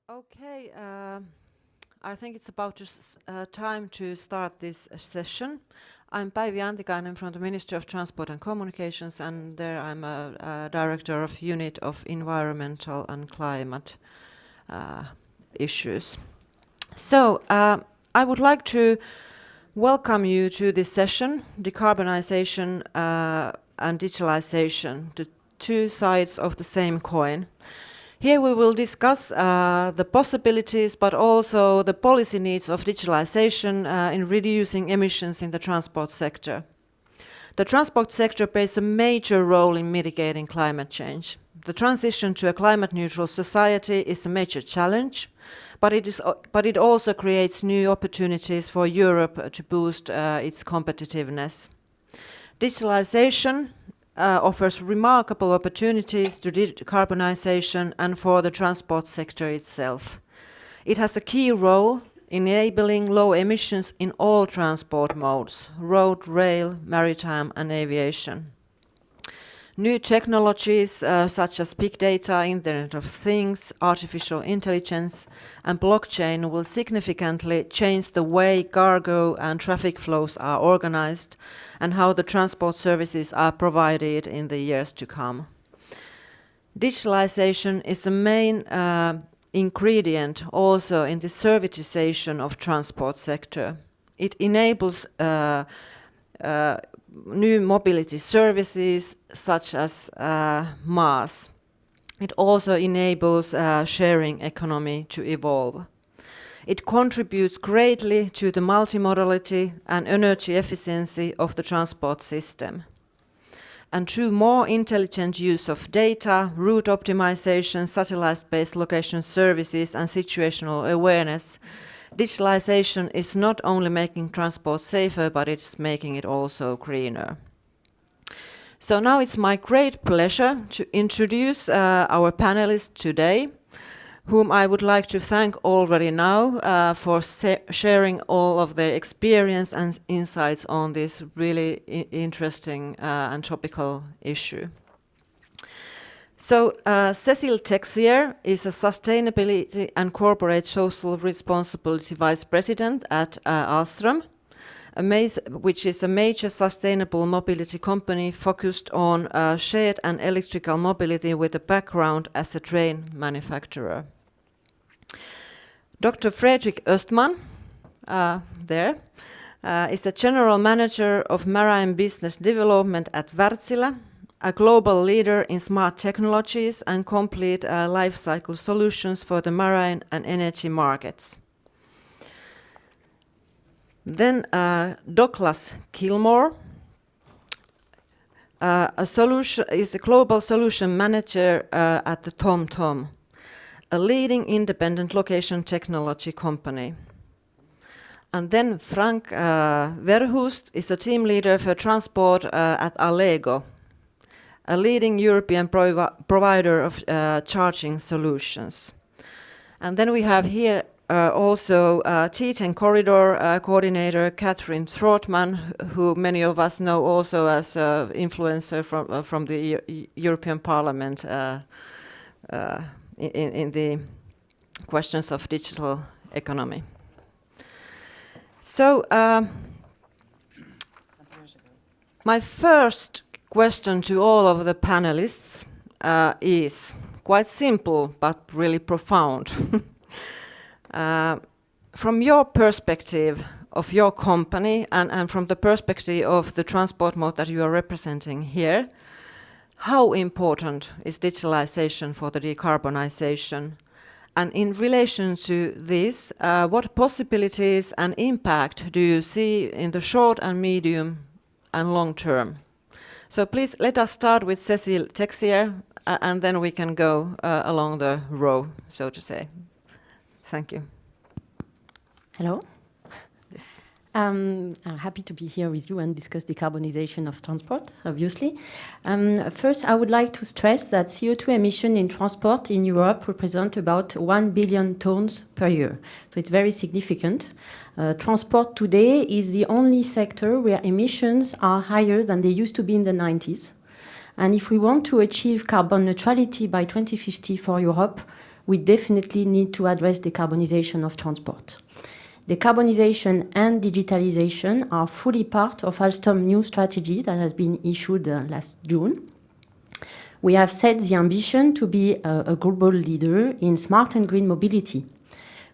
Okay, I think it's about time to start this session. I'm Päivi Antikainen from the Ministry of Transport and Communications, and there I'm a director of Unit of Environmental and Climate Issues. So I would like to welcome you to this session, Decarbonisation and Digitalisation, the two sides of the same coin. Here we will discuss the possibilities, but also the policy needs of digitalization in reducing emissions in the transport sector. The transport sector plays a major role in mitigating climate change. The transition to a climate-neutral society is a major challenge, but it also creates new opportunities for Europe to boost its competitiveness. Digitalization offers remarkable opportunities to decarbonisation and for the transport sector itself. It has a key role in enabling low emissions in all transport modes: road, rail, maritime and aviation. New technologies such as big data, Internet of Things, artificial intelligence and blockchain will significantly change the way cargo and traffic flows are organized and how the transport services are provided in the years to come. Digitalization is the main ingredient also in the servitization of transport sector. It enables new mobility services such as MaaS. It also enables sharing economy to evolve. It contributes greatly to the multimodality and energy efficiency of the transport system. And through more intelligent use of data, route optimization, satellite-based location services and situational awareness, digitalization is not only making transport safer, but it's making it also greener. So now it's my great pleasure to introduce our panelists today, whom I would like to thank already now for sharing all of their experience and insights on this really interesting and topical issue. So Cécile Texier is a Sustainability and Corporate Social Responsibility Vice President at Alstom, which is a major sustainable mobility company focused on shared and electrical mobility with a background as a train manufacturer. Dr. Fredrik Östman, is a General Manager of Marine Business Development at Wärtsilä, a global leader in smart technologies and complete life cycle solutions for the marine and energy markets. Then Douglas Kilmore is the Global Solution Manager at the TomTom, a leading independent location technology company. And then Frank Verhulst is a team leader for transport at Allego, a leading European provider of charging solutions. And then we have here also T10 Corridor Coordinator Catherine Throttman, who many of us know also as an influencer from the European Parliament in the questions of digital economy. So my first question to all of the panelists is quite simple but really profound. From your perspective of your company and from the perspective of the transport mode that you are representing here, how important is digitalization for the decarbonisation? And in relation to this, what possibilities and impact do you see in the short and medium and long term? So please let us start with Cécile Texier, and then we can go along the row, so to say. Thank you. Hello. Yes. I'm happy to be here with you and discuss decarbonisation of transport, obviously. First, I would like to stress that CO2 emission in transport in Europe represent about 1 billion tons per year. So it's very significant. Transport today is the only sector where emissions are higher than they used to be in the 90s. And if we want to achieve carbon neutrality by 2050 for Europe, we definitely need to address decarbonisation of transport. Decarbonisation and digitalisation are fully part of Alstom's new strategy that has been issued last June. We have set the ambition to be a global leader in smart and green mobility.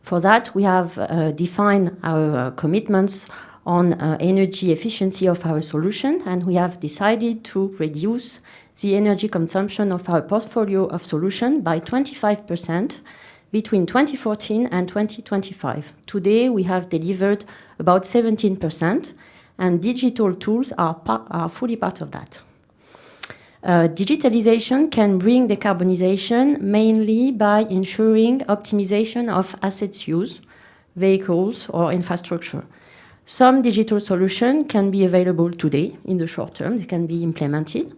For that, we have defined our commitments on energy efficiency of our solution, and we have decided to reduce the energy consumption of our portfolio of solutions by 25% between 2014 and 2025. Today, we have delivered about 17%, and digital tools are fully part of that. Digitalisation can bring decarbonisation mainly by ensuring optimization of assets use, vehicles, or infrastructure. Some digital solutions can be available today in the short term. They can be implemented.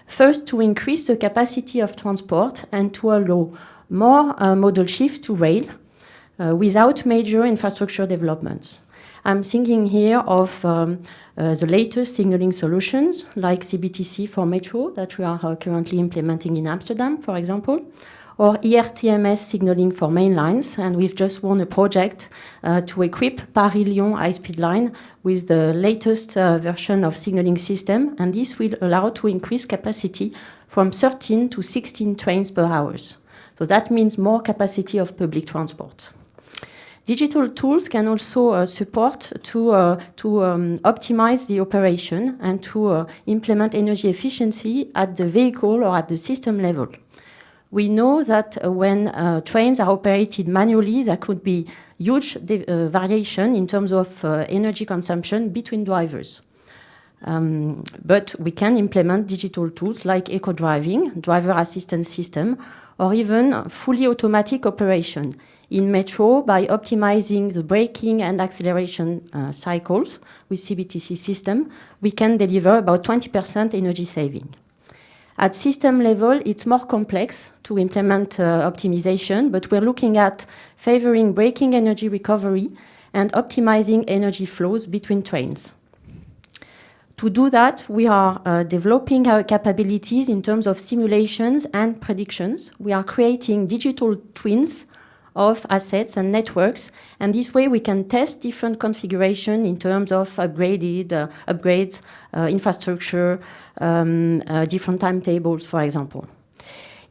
First, to increase the capacity of transport and to allow more modal shift to rail without major infrastructure developments. I'm thinking here of the latest signaling solutions like CBTC for metro that we are currently implementing in Amsterdam, for example, or ERTMS signaling for main lines. And we've just won a project to equip Paris-Lyon high-speed line with the latest version of signaling system. And this will allow to increase capacity from 13 to 16 trains per hour. So that means more capacity of public transport. Digital tools can also support to optimize the operation and to implement energy efficiency at the vehicle or at the system level. We know that when trains are operated manually, there could be huge variation in terms of energy consumption between drivers. But we can implement digital tools like eco-driving, driver assistance system, or even fully automatic operation. In metro, by optimizing the braking and acceleration cycles with CBTC system, we can deliver about 20% energy saving. At system level, it's more complex to implement optimization, but we're looking at favoring braking energy recovery and optimizing energy flows between trains. To do that, we are developing our capabilities in terms of simulations and predictions. We are creating digital twins of assets and networks, and this way we can test different configuration in terms of upgrades, infrastructure, different timetables, for example.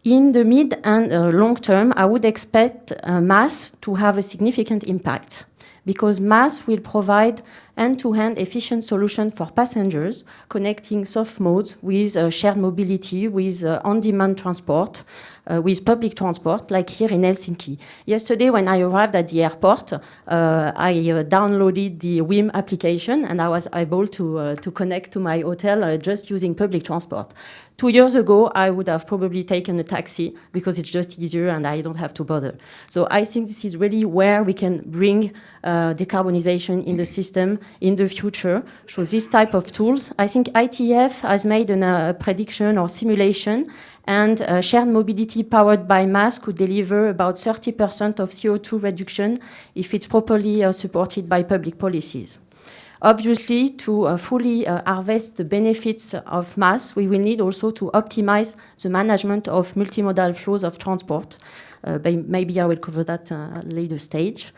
In the mid and long term, I would expect mass to have a significant impact, because mass will provide end-to-end efficient solution for passengers, connecting soft modes with shared mobility, with on-demand transport, with public transport, like here in Helsinki. Yesterday, when I arrived at the airport, I downloaded the WIM application, and I was able to connect to my hotel just using public transport. 2 years ago, I would have probably taken a taxi because it's just easier and I don't have to bother. So I think this is really where we can bring decarbonisation in the system in the future. So this type of tools, I think ITF has made a prediction or simulation, and shared mobility powered by mass could deliver about 30% of CO2 reduction if it's properly supported by public policies. Obviously, to fully harvest the benefits of mass, we will need also to optimize the management of multimodal flows of transport. Maybe I will cover that at a later stage.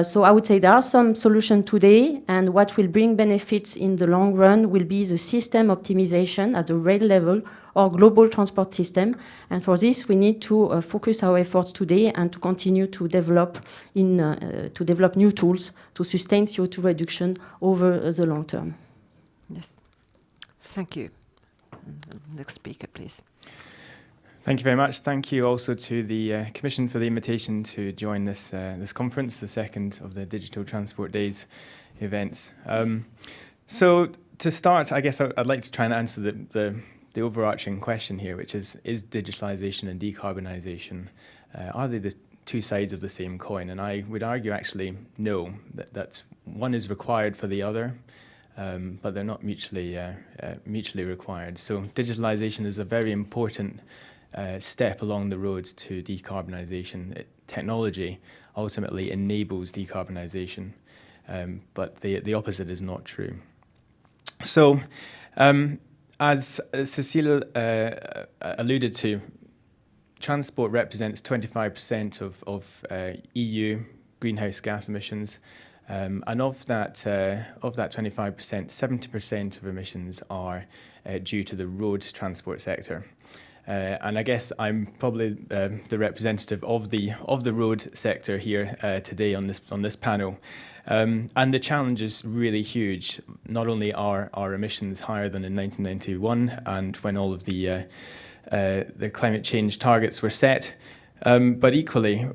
So I would say there are some solutions today, and what will bring benefits in the long run will be the system optimization at the rail level or global transport system. And for this, we need to focus our efforts today and to continue to develop new tools to sustain CO2 reduction over the long term. Yes. Thank you. Next speaker, please. Thank you very much. Thank you also to the Commission for the invitation to join this conference, the second of the Digital Transport Days events. So to start, I guess I'd like to try and answer the overarching question here, which is digitalisation and decarbonisation, are they the two sides of the same coin? And I would argue actually no, that one is required for the other, but they're not mutually required. So digitalisation is a very important step along the road to decarbonisation. Technology ultimately enables decarbonisation, but the opposite is not true. So as Cécile alluded to, transport represents 25% of EU greenhouse gas emissions, and of that 25%, 70% of emissions are due to the road transport sector. And I guess I'm probably the representative of the road sector here today on this panel. And the challenge is really huge. Not only are our emissions higher than in 1991 and when all of the climate change targets were set, but equally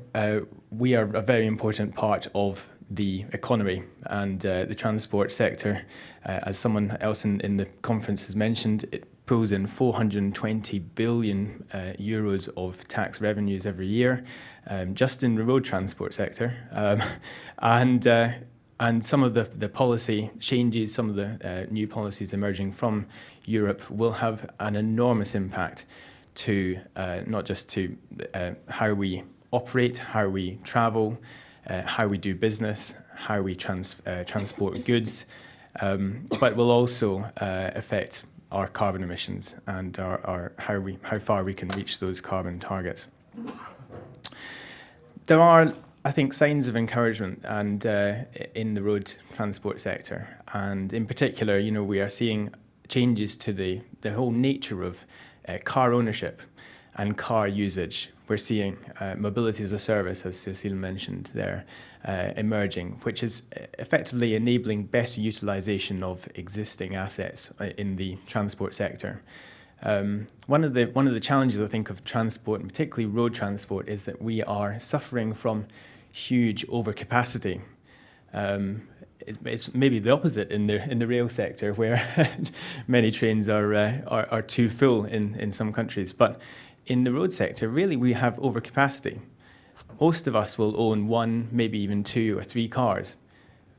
we are a very important part of the economy, and the transport sector, as someone else in the conference has mentioned, it pulls in 420 billion euros of tax revenues every year, just in the road transport sector. And some of the policy changes, some of the new policies emerging from Europe will have an enormous impact to not just to how we operate, how we travel, how we do business, how we transport goods, but will also affect our carbon emissions and how far we can reach those carbon targets. There are, I think, signs of encouragement and in the road transport sector, and in particular, we are seeing changes to the whole nature of car ownership and car usage. We're seeing mobility as a service, as Cecile mentioned there, emerging, which is effectively enabling better utilization of existing assets in the transport sector. One of the challenges, I think, of transport, and particularly road transport, is that we are suffering from huge overcapacity. It's maybe the opposite in the rail sector, where many trains are too full in some countries. But in the road sector, really, we have overcapacity. Most of us will own one, maybe even 2 or 3 cars,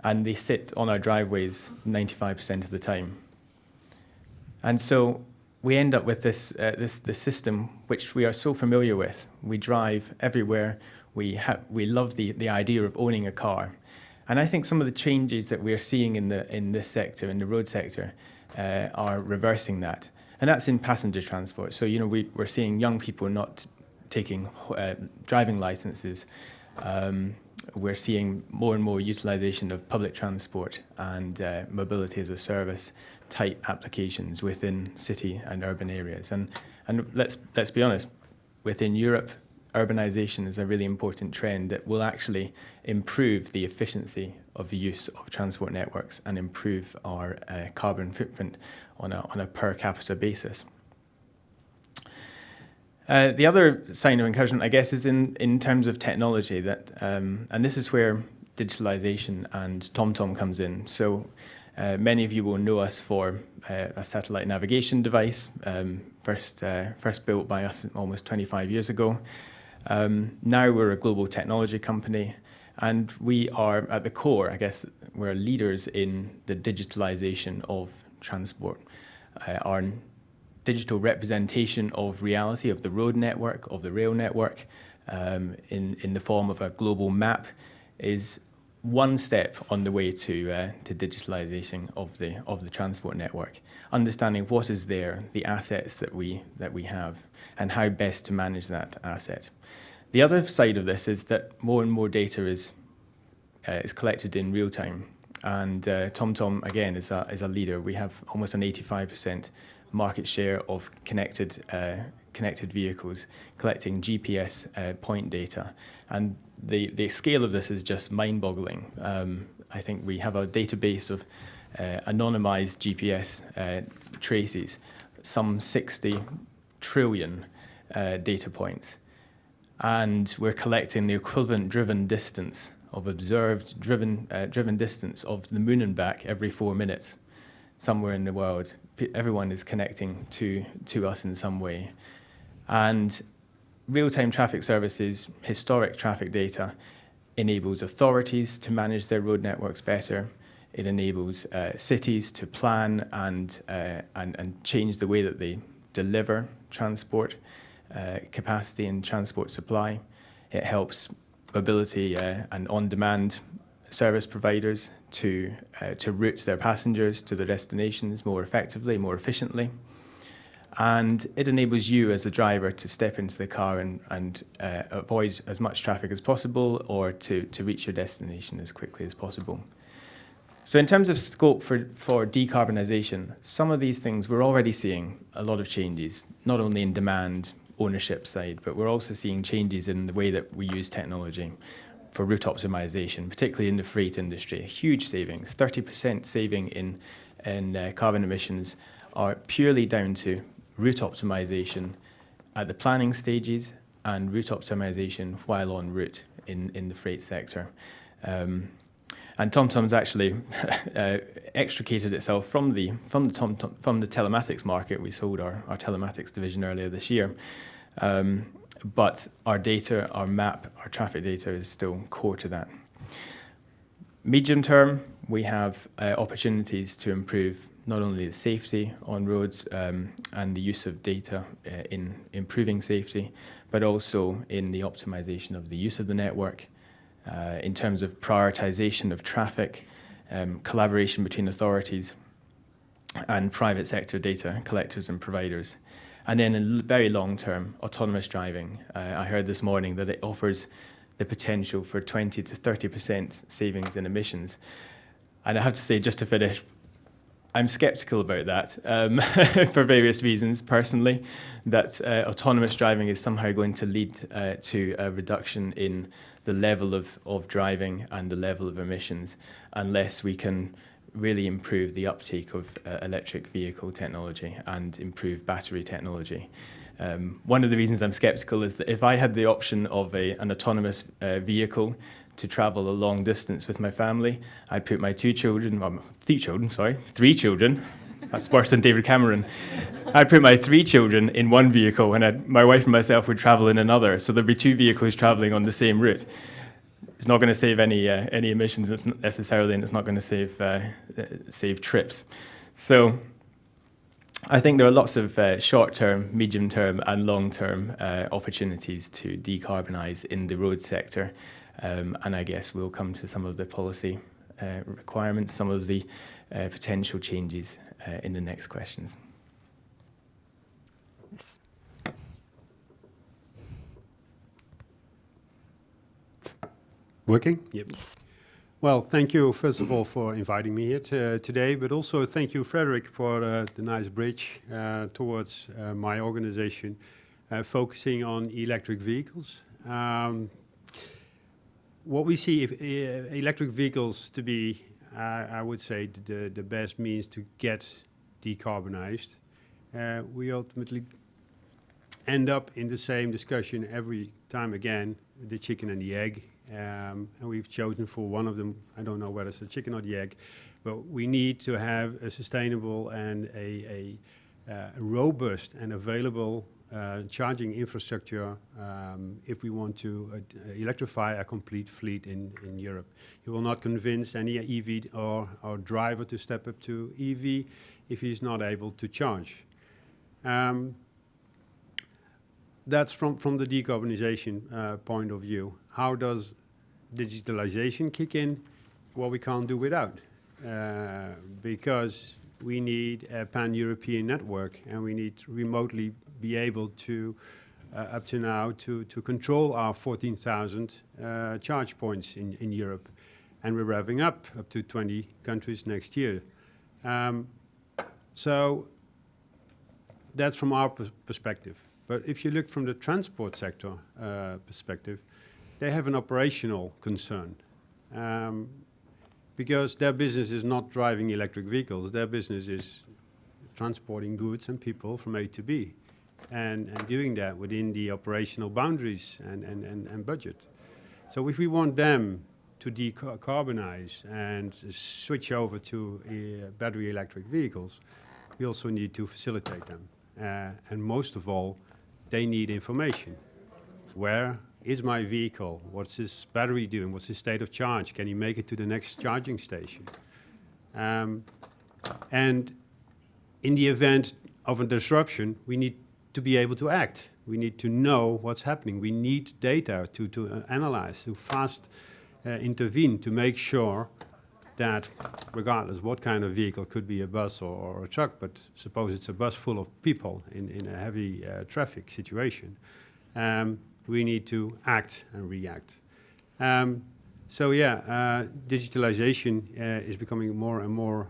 and they sit on our driveways 95% of the time. And so we end up with this system which we are so familiar with. We drive everywhere. We love the idea of owning a car. And I think some of the changes that we're seeing in this sector, in the road sector, are reversing that. And that's in passenger transport. So, we're seeing young people not taking driving licenses. We're seeing more and more utilization of public transport and mobility as a service type applications within city and urban areas. And let's be honest, within Europe, urbanization is a really important trend that will actually improve the efficiency of the use of transport networks and improve our carbon footprint on a per capita basis. The other sign of encouragement, I guess, is in terms of technology, that and this is where digitalisation and TomTom comes in. So many of you will know us for a satellite navigation device, first built by us almost 25 years ago. Now we're a global technology company, and we are at the core, I guess, we're leaders in the digitalisation of transport. Our digital representation of reality of the road network, of the rail network, in the form of a global map, is one step on the way to digitalisation of the transport network. Understanding what is there, the assets that we have, and how best to manage that asset. The other side of this is that more and more data is collected in real time, and TomTom again is a leader. We have almost an 85% market share of connected vehicles, collecting GPS point data, and the scale of this is just mind-boggling. I think we have a database of anonymized GPS traces, some 60 trillion data points, and we're collecting the equivalent driven distance of observed driven distance of the moon and back every 4 minutes somewhere in the world. Everyone is connecting to us in some way. And real-time traffic services, historic traffic data, enables authorities to manage their road networks better. It enables cities to plan and change the way that they deliver transport capacity and transport supply. It helps mobility and on-demand service providers to route their passengers to their destinations more effectively, more efficiently. And it enables you as a driver to step into the car and avoid as much traffic as possible, or to reach your destination as quickly as possible. So in terms of scope for decarbonisation, some of these things we're already seeing a lot of changes, not only in demand ownership side, but we're also seeing changes in the way that we use technology for route optimization, particularly in the freight industry. Huge savings, 30% saving in carbon emissions are purely down to route optimization at the planning stages and route optimization while en route in the freight sector. And TomTom's actually extricated itself from the telematics market. We sold our telematics division earlier this year. But our data, our map, our traffic data is still core to that. Medium term, we have opportunities to improve not only the safety on roads and the use of data in improving safety, but also in the optimization of the use of the network, in terms of prioritization of traffic, collaboration between authorities and private sector data collectors and providers. And then in very long term, autonomous driving. I heard this morning that it offers the potential for 20 to 30% savings in emissions. And I have to say, just to finish, I'm skeptical about that for various reasons personally, that autonomous driving is somehow going to lead to a reduction in the level of driving and the level of emissions, unless we can really improve the uptake of electric vehicle technology and improve battery technology. One of the reasons I'm skeptical is that if I had the option of an autonomous vehicle to travel a long distance with my family, I'd put my three children, that's worse than David Cameron. I'd put my 3 children in one vehicle and my wife and myself would travel in another. So there'd be 2 vehicles traveling on the same route. It's not going to save any emissions necessarily, and it's not going to save trips. So I think there are lots of short-term, medium-term and long-term opportunities to decarbonise in the road sector. And I guess we'll come to some of the policy requirements, some of the potential changes in the next questions. Yes. Working? Yep. Yes. Well, thank you, first of all, for inviting me here today, but also thank you, Frederick, for the nice bridge towards my organization, focusing on electric vehicles. What we see electric vehicles to be, I would say, the best means to get decarbonized. We ultimately end up in the same discussion every time again, the chicken and the egg. And we've chosen for one of them, I don't know whether it's the chicken or the egg, but we need to have a sustainable and a robust and available charging infrastructure if we want to electrify a complete fleet in Europe. You will not convince any EV or driver to step up to EV if he's not able to charge. That's from the decarbonization point of view. How does digitalisation kick in? Well, we can't do without, because we need a pan-European network, and we need to remotely be able to, up to now, to control our 14,000 charge points in Europe. And we're revving up to 20 countries next year. So that's from our perspective. But if you look from the transport sector perspective, they have an operational concern. Because their business is not driving electric vehicles. Their business is transporting goods and people from A to B. And doing that within the operational boundaries and budget. So if we want them to decarbonize and switch over to battery electric vehicles, we also need to facilitate them. And most of all, they need information. Where is my vehicle? What's this battery doing? What's the state of charge? Can you make it to the next charging station? And in the event of a disruption, we need to be able to act. We need to know what's happening. We need data to analyze, to fast intervene, to make sure that regardless what kind of vehicle, could be a bus or a truck, but suppose it's a bus full of people in a heavy traffic situation, we need to act and react. Digitalization is becoming more and more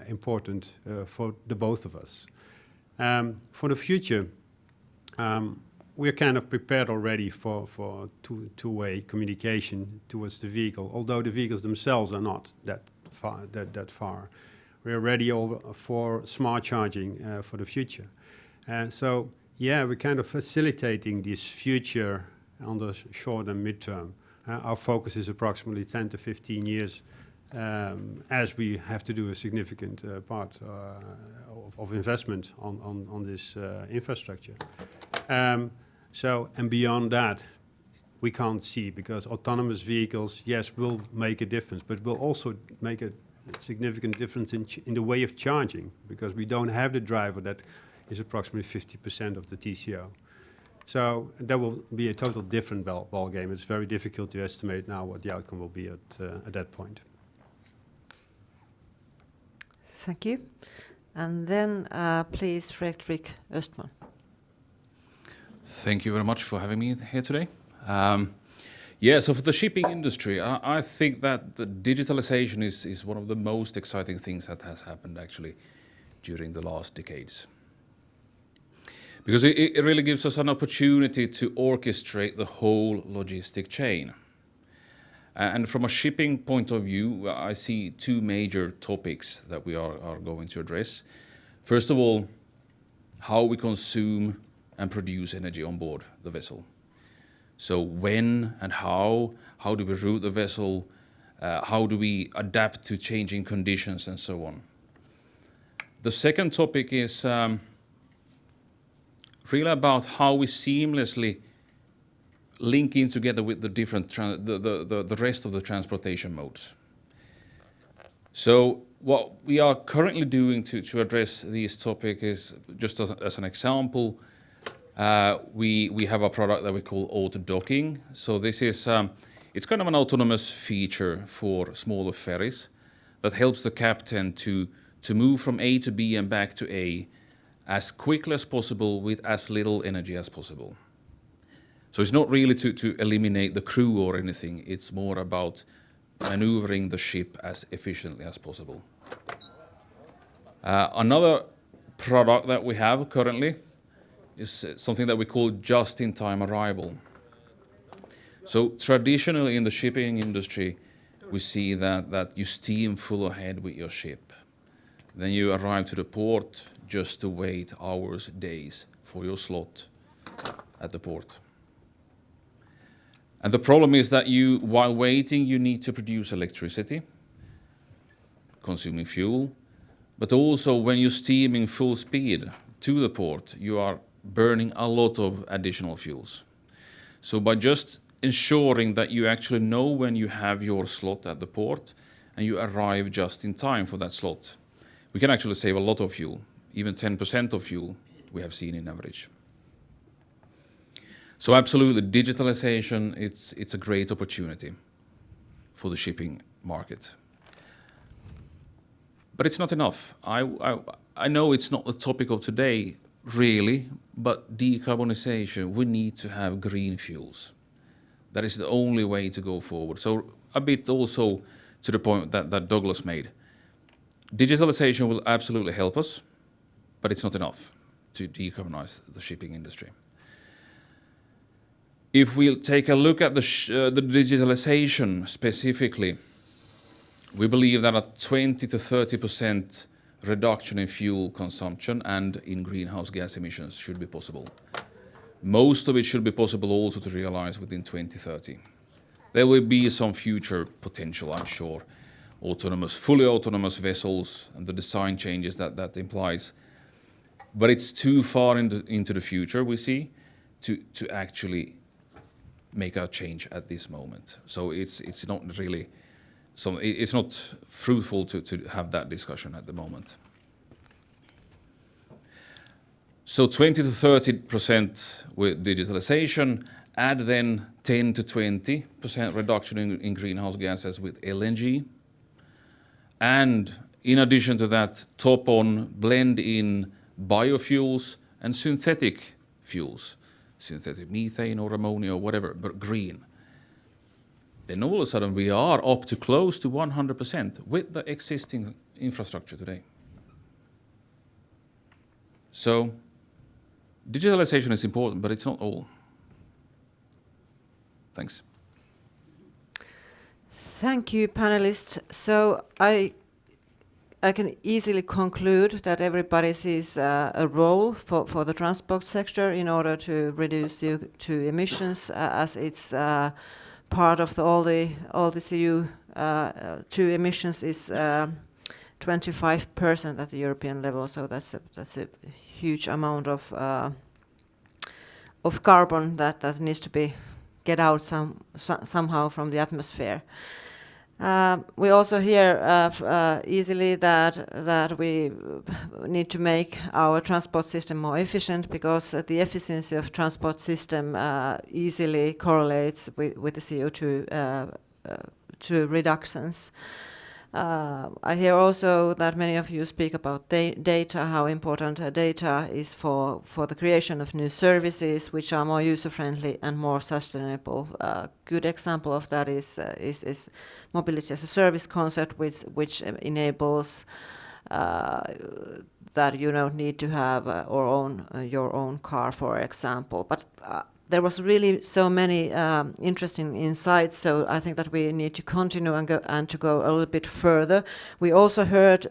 important for the both of us. For the future, we're kind of prepared already for two-way communication towards the vehicle, although the vehicles themselves are not that far. We're ready for smart charging for the future. We're kind of facilitating this future on the short and midterm. Our focus is approximately 10 to 15 years, as we have to do a significant part of investment on this infrastructure. And beyond that, we can't see, because autonomous vehicles, yes, will make a difference, but will also make a significant difference in the way of charging, because we don't have the driver that is approximately 50% of the TCO. So that will be a total different ball game. It's very difficult to estimate now what the outcome will be at that point. Thank you. And then please, Fredrik Östman. Thank you very much for having me here today. So for the shipping industry, I think that the digitalization is one of the most exciting things that has happened actually during the last decades. Because it really gives us an opportunity to orchestrate the whole logistic chain. And from a shipping point of view, I see two major topics that we are going to address. First of all, how we consume and produce energy on board the vessel. So when and how do we route the vessel, how do we adapt to changing conditions and so on. The second topic is really about how we seamlessly link in together with the different the rest of the transportation modes. So what we are currently doing to address this topic is, just as an example, we have a product that we call auto docking. So this is it's kind of an autonomous feature for smaller ferries that helps the captain to move from A to B and back to A as quickly as possible with as little energy as possible. So it's not really to eliminate the crew or anything, it's more about maneuvering the ship as efficiently as possible. Another product that we have currently is something that we call just-in-time arrival. So traditionally in the shipping industry, we see that you steam full ahead with your ship. Then you arrive to the port just to wait hours, days for your slot at the port. And the problem is that while waiting, you need to produce electricity, consuming fuel, but also when you're steaming full speed to the port, you are burning a lot of additional fuels. So by just ensuring that you actually know when you have your slot at the port and you arrive just in time for that slot, we can actually save a lot of fuel, even 10% of fuel we have seen in average. So absolutely, digitalization, it's a great opportunity for the shipping market. But it's not enough. I know it's not the topic of today, really, but decarbonisation, we need to have green fuels. That is the only way to go forward. So a bit also to the point that Douglas made. Digitalization will absolutely help us, but it's not enough to decarbonize the shipping industry. If we'll take a look at the digitalization specifically, we believe that a 20 to 30% reduction in fuel consumption and in greenhouse gas emissions should be possible. Most of it should be possible also to realize within 2030. There will be some future potential, I'm sure. Fully autonomous vessels and the design changes that implies. But it's too far into the future, we see, to actually make a change at this moment. So it's not really, it's not fruitful to have that discussion at the moment. So 20 to 30% with digitalization, add then 10 to 20% reduction in greenhouse gases with LNG. and in addition to that, top on blend in biofuels and synthetic fuels, synthetic methane or ammonia or whatever, but green. Then all of a sudden we are up to close to 100% with the existing infrastructure today. So digitalization is important, but it's not all. Thanks. Thank you, panelists. So I can easily conclude that everybody sees a role for the transport sector in order to reduce CO2 emissions, as it's part of all the CO2 emissions is 25% at the European level. So that's a huge amount of carbon that needs to be get out somehow from the atmosphere. We also hear easily that we need to make our transport system more efficient, because the efficiency of transport system easily correlates with the CO2 reductions. I hear also that many of you speak about data, how important data is for the creation of new services which are more user-friendly and more sustainable. A good example of that is mobility as a service concept, which enables that you don't need to have your own car, for example. But there was really so many interesting insights, so I think that we need to continue and to go a little bit further. We also heard,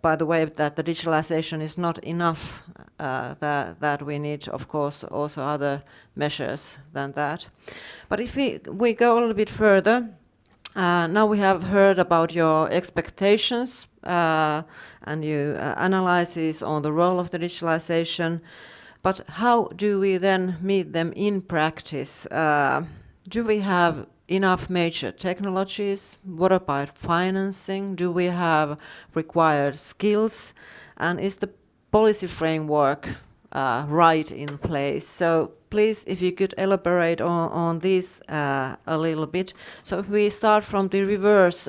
by the way, that the digitalization is not enough, that we need, of course, also other measures than that. But if we go a little bit further, now we have heard about your expectations and your analysis on the role of the digitalization. But how do we then meet them in practice? Do we have enough major technologies? What about financing? Do we have required skills? And is the policy framework right in place? So please, if you could elaborate on this a little bit. So if we start from the reverse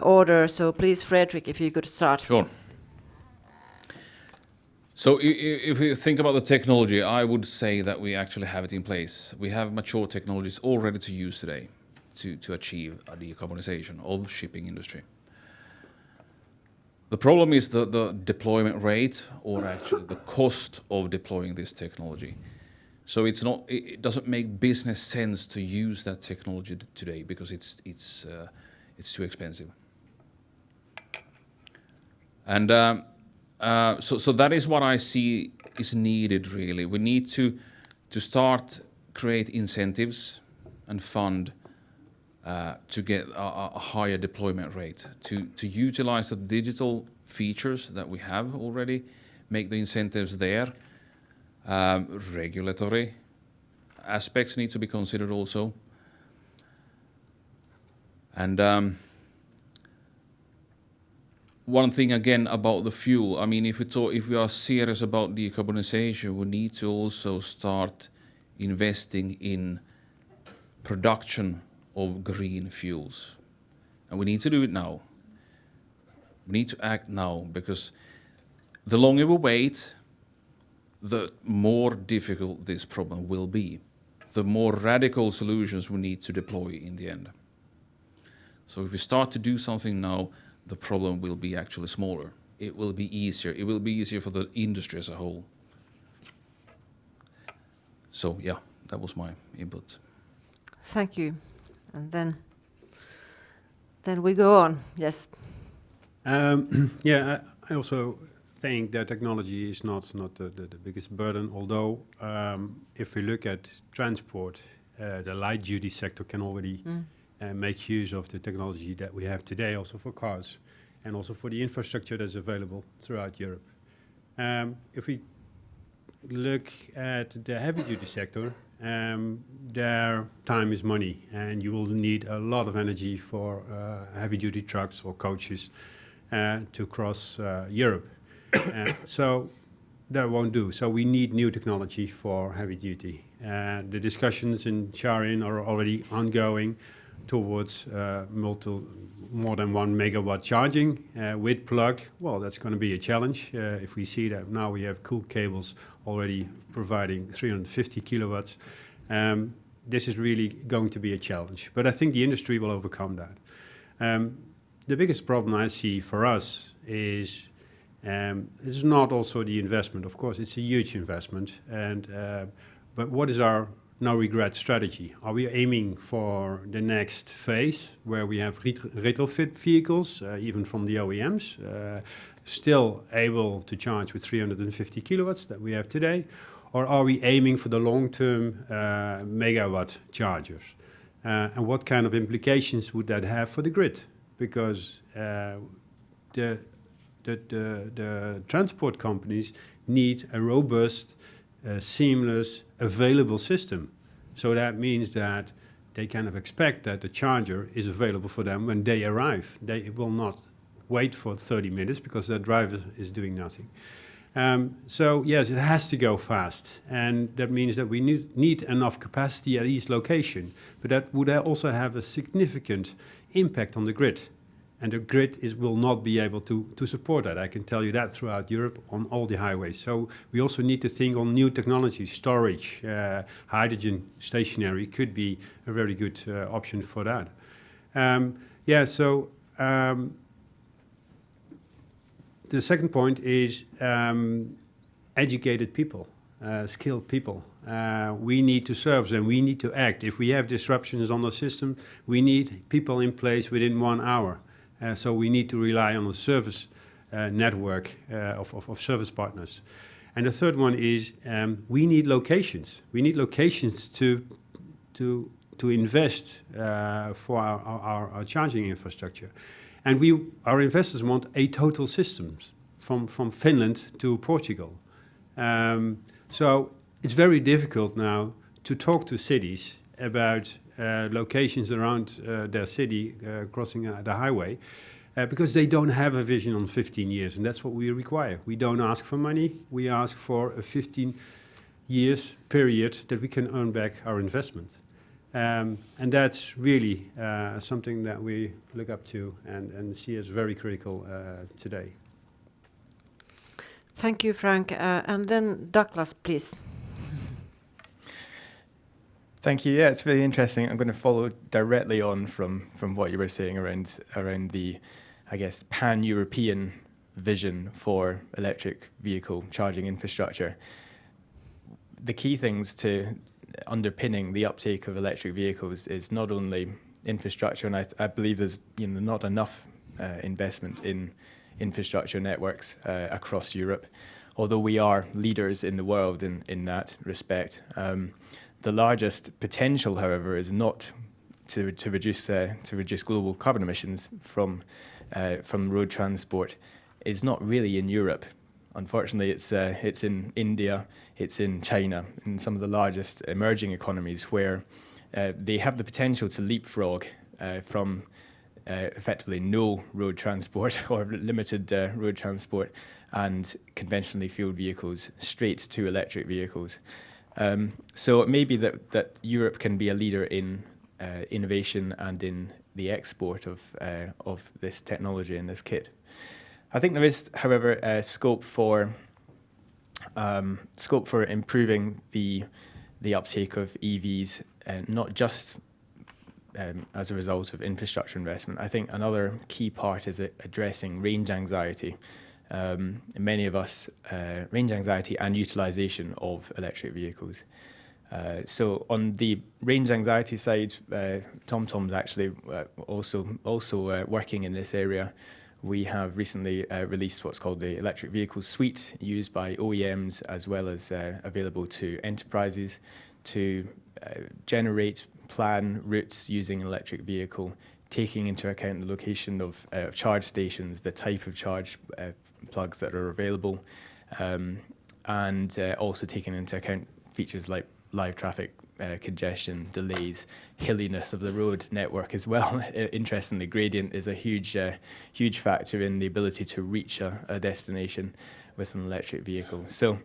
order, so please, Fredrik, if you could start. Sure. So if we think about the technology, I would say that we actually have it in place. We have mature technologies all ready to use today to achieve a decarbonisation of the shipping industry. The problem is the deployment rate, or actually the cost of deploying this technology. So it doesn't make business sense to use that technology today because it's too expensive. And so that is what I see is needed, really. We need to start create incentives and fund to get a higher deployment rate, to utilize the digital features that we have already, make the incentives there. Regulatory aspects need to be considered also. And one thing again about the fuel, I mean, if we are serious about decarbonisation, we need to also start investing in production of green fuels. And we need to do it now. We need to act now, because the longer we wait, the more difficult this problem will be. The more radical solutions we need to deploy in the end. So if we start to do something now, the problem will be actually smaller. It will be easier. It will be easier for the industry as a whole. So yeah, that was my input. Thank you. And then we go on. Yes. Yeah, I also think that technology is not the biggest burden, although if we look at transport, the light duty sector can already make use of the technology that we have today, also for cars, and also for the infrastructure that's available throughout Europe. If we look at the heavy duty sector, their time is money, and you will need a lot of energy for heavy duty trucks or coaches to cross Europe. So that won't do. So we need new technology for heavy duty. The discussions in Sharin are already ongoing towards more than 1 megawatt charging with plug. Well, that's going to be a challenge. If we see that now we have cool cables already providing 350 kilowatts, this is really going to be a challenge. But I think the industry will overcome that. The biggest problem I see for us is it's not also the investment. Of course, it's a huge investment. But what is our no regret strategy? Are we aiming for the next phase where we have retrofit vehicles, even from the OEMs, still able to charge with 350 kilowatts that we have today? Or are we aiming for the long-term megawatt chargers? And what kind of implications would that have for the grid? Because the transport companies need a robust, seamless, available system. So that means that they kind of expect that the charger is available for them when they arrive. They will not wait for 30 minutes because their driver is doing nothing. So yes, it has to go fast, and that means that we need enough capacity at each location, but that would also have a significant impact on the grid, and the grid will not be able to support that. I can tell you that throughout Europe on all the highways. So we also need to think on new technologies, storage, hydrogen stationary could be a very good option for that. The second point is educated people, skilled people. We need to serve them, we need to act. If we have disruptions on the system, we need people in place within 1 hour. So we need to rely on a service network of service partners. And the third one is we need locations. We need locations to invest for our charging infrastructure. And our investors want a total system from Finland to Portugal. So it's very difficult now to talk to cities about locations around their city crossing the highway because they don't have a vision on 15 years, and that's what we require. We don't ask for money, we ask for a 15 years period that we can earn back our investment. And that's really something that we look up to and see as very critical today. Thank you, Frank. And then Douglas, please. Thank you. Yeah, it's really interesting. I'm going to follow directly on from what you were saying around the, I guess, pan-European vision for electric vehicle charging infrastructure. The key things to underpinning the uptake of electric vehicles is not only infrastructure, and I believe there's not enough investment in infrastructure networks across Europe, although we are leaders in the world in that respect. The largest potential, however, is not to reduce global carbon emissions from road transport. Is not really in Europe. Unfortunately, it's in India, it's in China, in some of the largest emerging economies where they have the potential to leapfrog from effectively no road transport or limited road transport and conventionally fueled vehicles straight to electric vehicles. So it may be that Europe can be a leader in innovation and in the export of this technology and this kit. I think there is, however, scope for improving the uptake of EVs, not just as a result of infrastructure investment. I think another key part is addressing range anxiety. Many of us, range anxiety and utilisation of electric vehicles. So on the range anxiety side, TomTom's actually also working in this area. We have recently released what's called the Electric Vehicle Suite, used by OEMs as well as available to enterprises to plan routes using an electric vehicle, taking into account the location of charge stations, the type of charge plugs that are available, and also taking into account features like live traffic congestion, delays, hilliness of the road network as well. Interestingly, gradient is a huge factor in the ability to reach a destination with an electric vehicle. So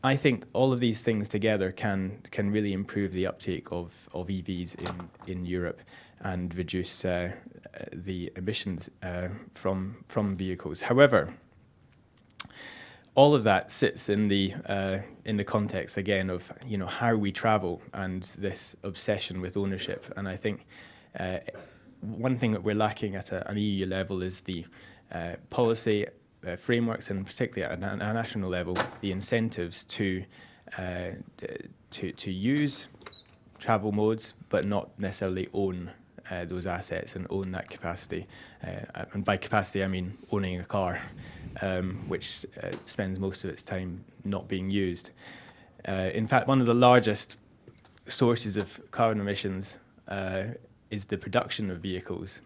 I think all of these things together can really improve the uptake of EVs in Europe. and reduce the emissions from vehicles. However, all of that sits in the context again of how we travel and this obsession with ownership. And I think one thing that we're lacking at an EU level is the policy frameworks, and particularly at a national level, the incentives to use travel modes, but not necessarily own those assets and own that capacity. And by capacity, I mean owning a car, which spends most of its time not being used. In fact, one of the largest sources of carbon emissions is the production of vehicles.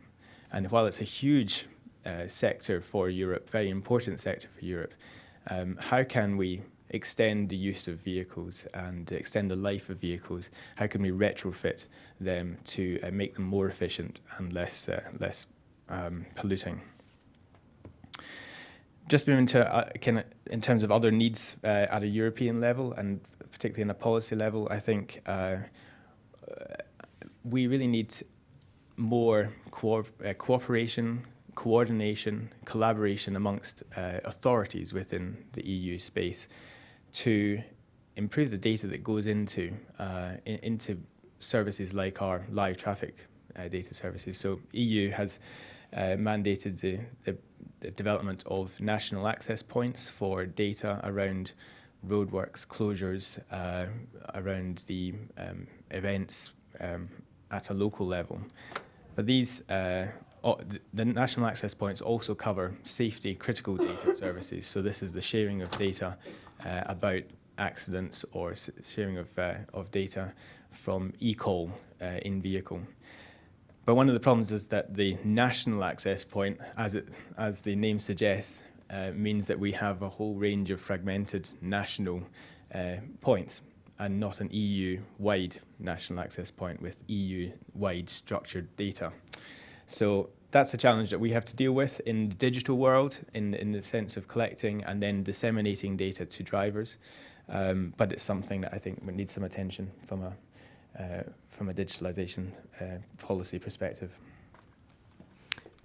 And while it's a huge sector for Europe, very important sector for Europe, how can we extend the use of vehicles and extend the life of vehicles? How can we retrofit them to make them more efficient and less polluting? Just moving to in terms of other needs at a European level, and particularly in a policy level, I think we really need more cooperation, coordination, collaboration amongst authorities within the EU space to improve the data that goes into services like our live traffic data services. So EU has mandated the development of national access points for data around roadworks, closures, around the events at a local level. But these the national access points also cover safety critical data services. So this is the sharing of data about accidents or sharing of data from eCall in vehicle. But one of the problems is that the national access point, as the name suggests, means that we have a whole range of fragmented national points and not an EU-wide national access point with EU-wide structured data. So that's a challenge that we have to deal with in the digital world, in the sense of collecting and then disseminating data to drivers. But it's something that I think would need some attention from a digitalisation policy perspective.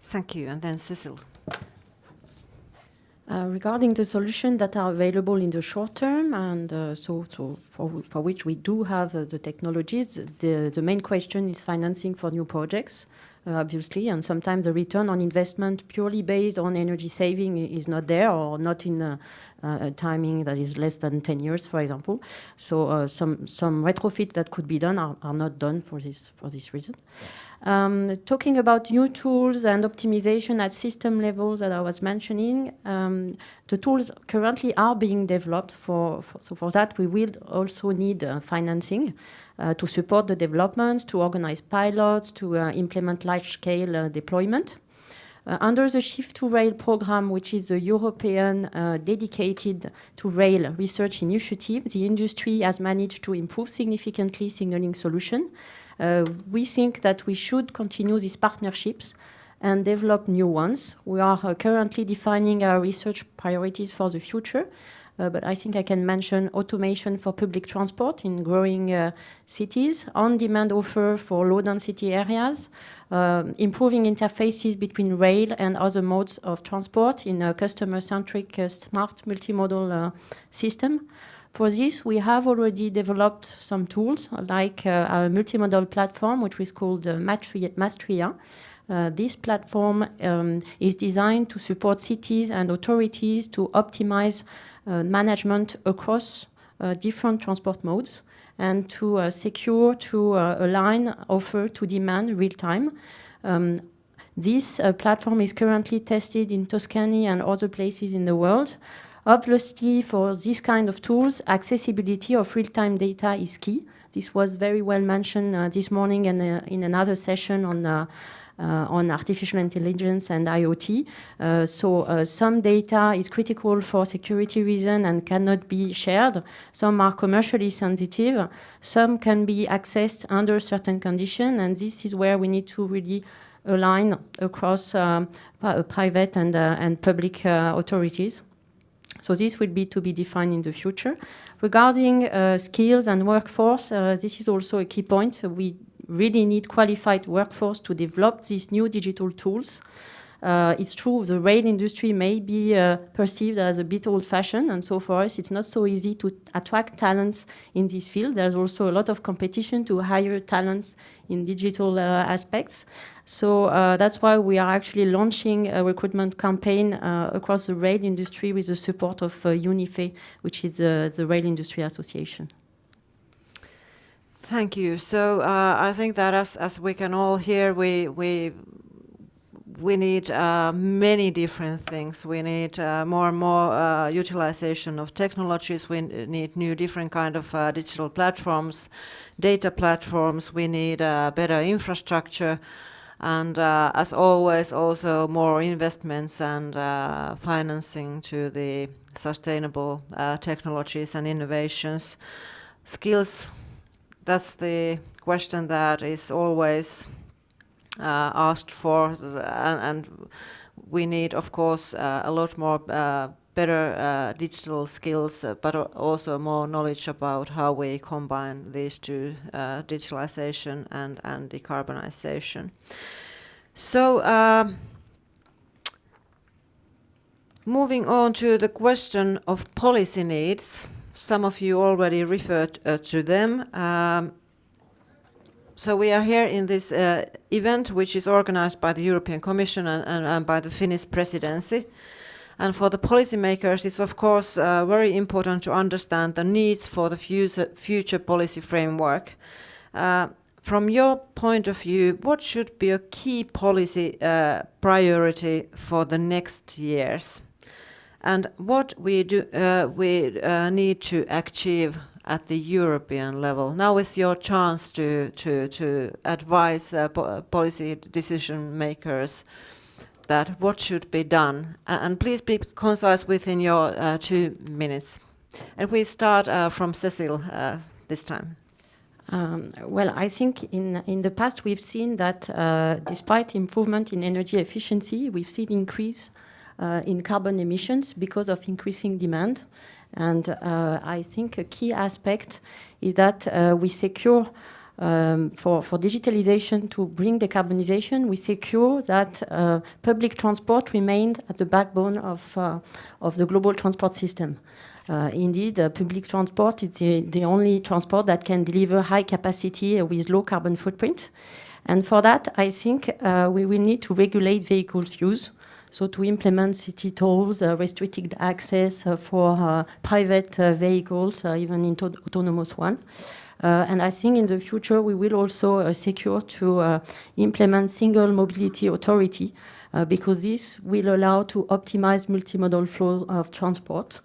Thank you. And then Cecil. Regarding the solutions that are available in the short term, and so for which we do have the technologies, the main question is financing for new projects, obviously, and sometimes the return on investment purely based on energy saving is not there, or not in a timing that is less than 10 years, for example. So some retrofits that could be done are not done for this reason. Talking about new tools and optimization at system levels that I was mentioning, the tools currently are being developed. So for that, we will also need financing to support the development, to organize pilots, to implement large-scale deployment. Under the Shift to Rail program, which is a European dedicated to rail research initiative, the industry has managed to improve significantly signaling solution. We think that we should continue these partnerships and develop new ones. We are currently defining our research priorities for the future, but I think I can mention automation for public transport in growing cities, on-demand offer for low-density areas, improving interfaces between rail and other modes of transport in a customer-centric, smart multimodal system. For this, we have already developed some tools, like our multimodal platform, which is called Mastria. This platform is designed to support cities and authorities to optimize management across different transport modes and to secure, to align offer to demand real time. This platform is currently tested in Tuscany and other places in the world. Obviously, for this kind of tools, accessibility of real-time data is key. This was very well mentioned this morning in another session on artificial intelligence and IoT. So some data is critical for security reasons and cannot be shared. Some are commercially sensitive. Some can be accessed under certain conditions, and this is where we need to really align across private and public authorities. So this will be to be defined in the future. Regarding skills and workforce, this is also a key point. really need qualified workforce to develop these new digital tools. It's true, the rail industry may be perceived as a bit old-fashioned, and so for us, it's not so easy to attract talents in this field. There's also a lot of competition to hire talents in digital aspects. So that's why we are actually launching a recruitment campaign across the rail industry with the support of UNIFE, which is the Rail Industry Association. Thank you. So I think that as we can all hear, we need many different things. We need more and more utilization of technologies. We need new different kind of digital platforms, data platforms. We need better infrastructure. And as always, also more investments and financing to the sustainable technologies and innovations. Skills, that's the question that is always asked for, and we need, of course, a lot more better digital skills, but also more knowledge about how we combine these two, digitalization and decarbonisation. So moving on to the question of policy needs, some of you already referred to them. So we are here in this event, which is organized by the European Commission and by the Finnish Presidency. And for the policymakers, it's of course very important to understand the needs for the future policy framework. From your point of view, what should be a key policy priority for the next years? And what we need to achieve at the European level. Now is your chance to advise policy decision makers that what should be done. And please be concise within your 2 minutes. And we start from Cecile this time. Well, I think in the past we've seen that despite improvement in energy efficiency, we've seen increase in carbon emissions because of increasing demand. And I think a key aspect is that we secure, for digitalization to bring decarbonisation, we secure that public transport remained at the backbone of the global transport system. Indeed, public transport is the only transport that can deliver high capacity with low carbon footprint. And for that, I think we will need to regulate vehicles' use. So to implement city tolls, restricted access for private vehicles, even in autonomous one. And I think in the future we will also secure to implement single mobility authority because this will allow to optimize multimodal flow of transport.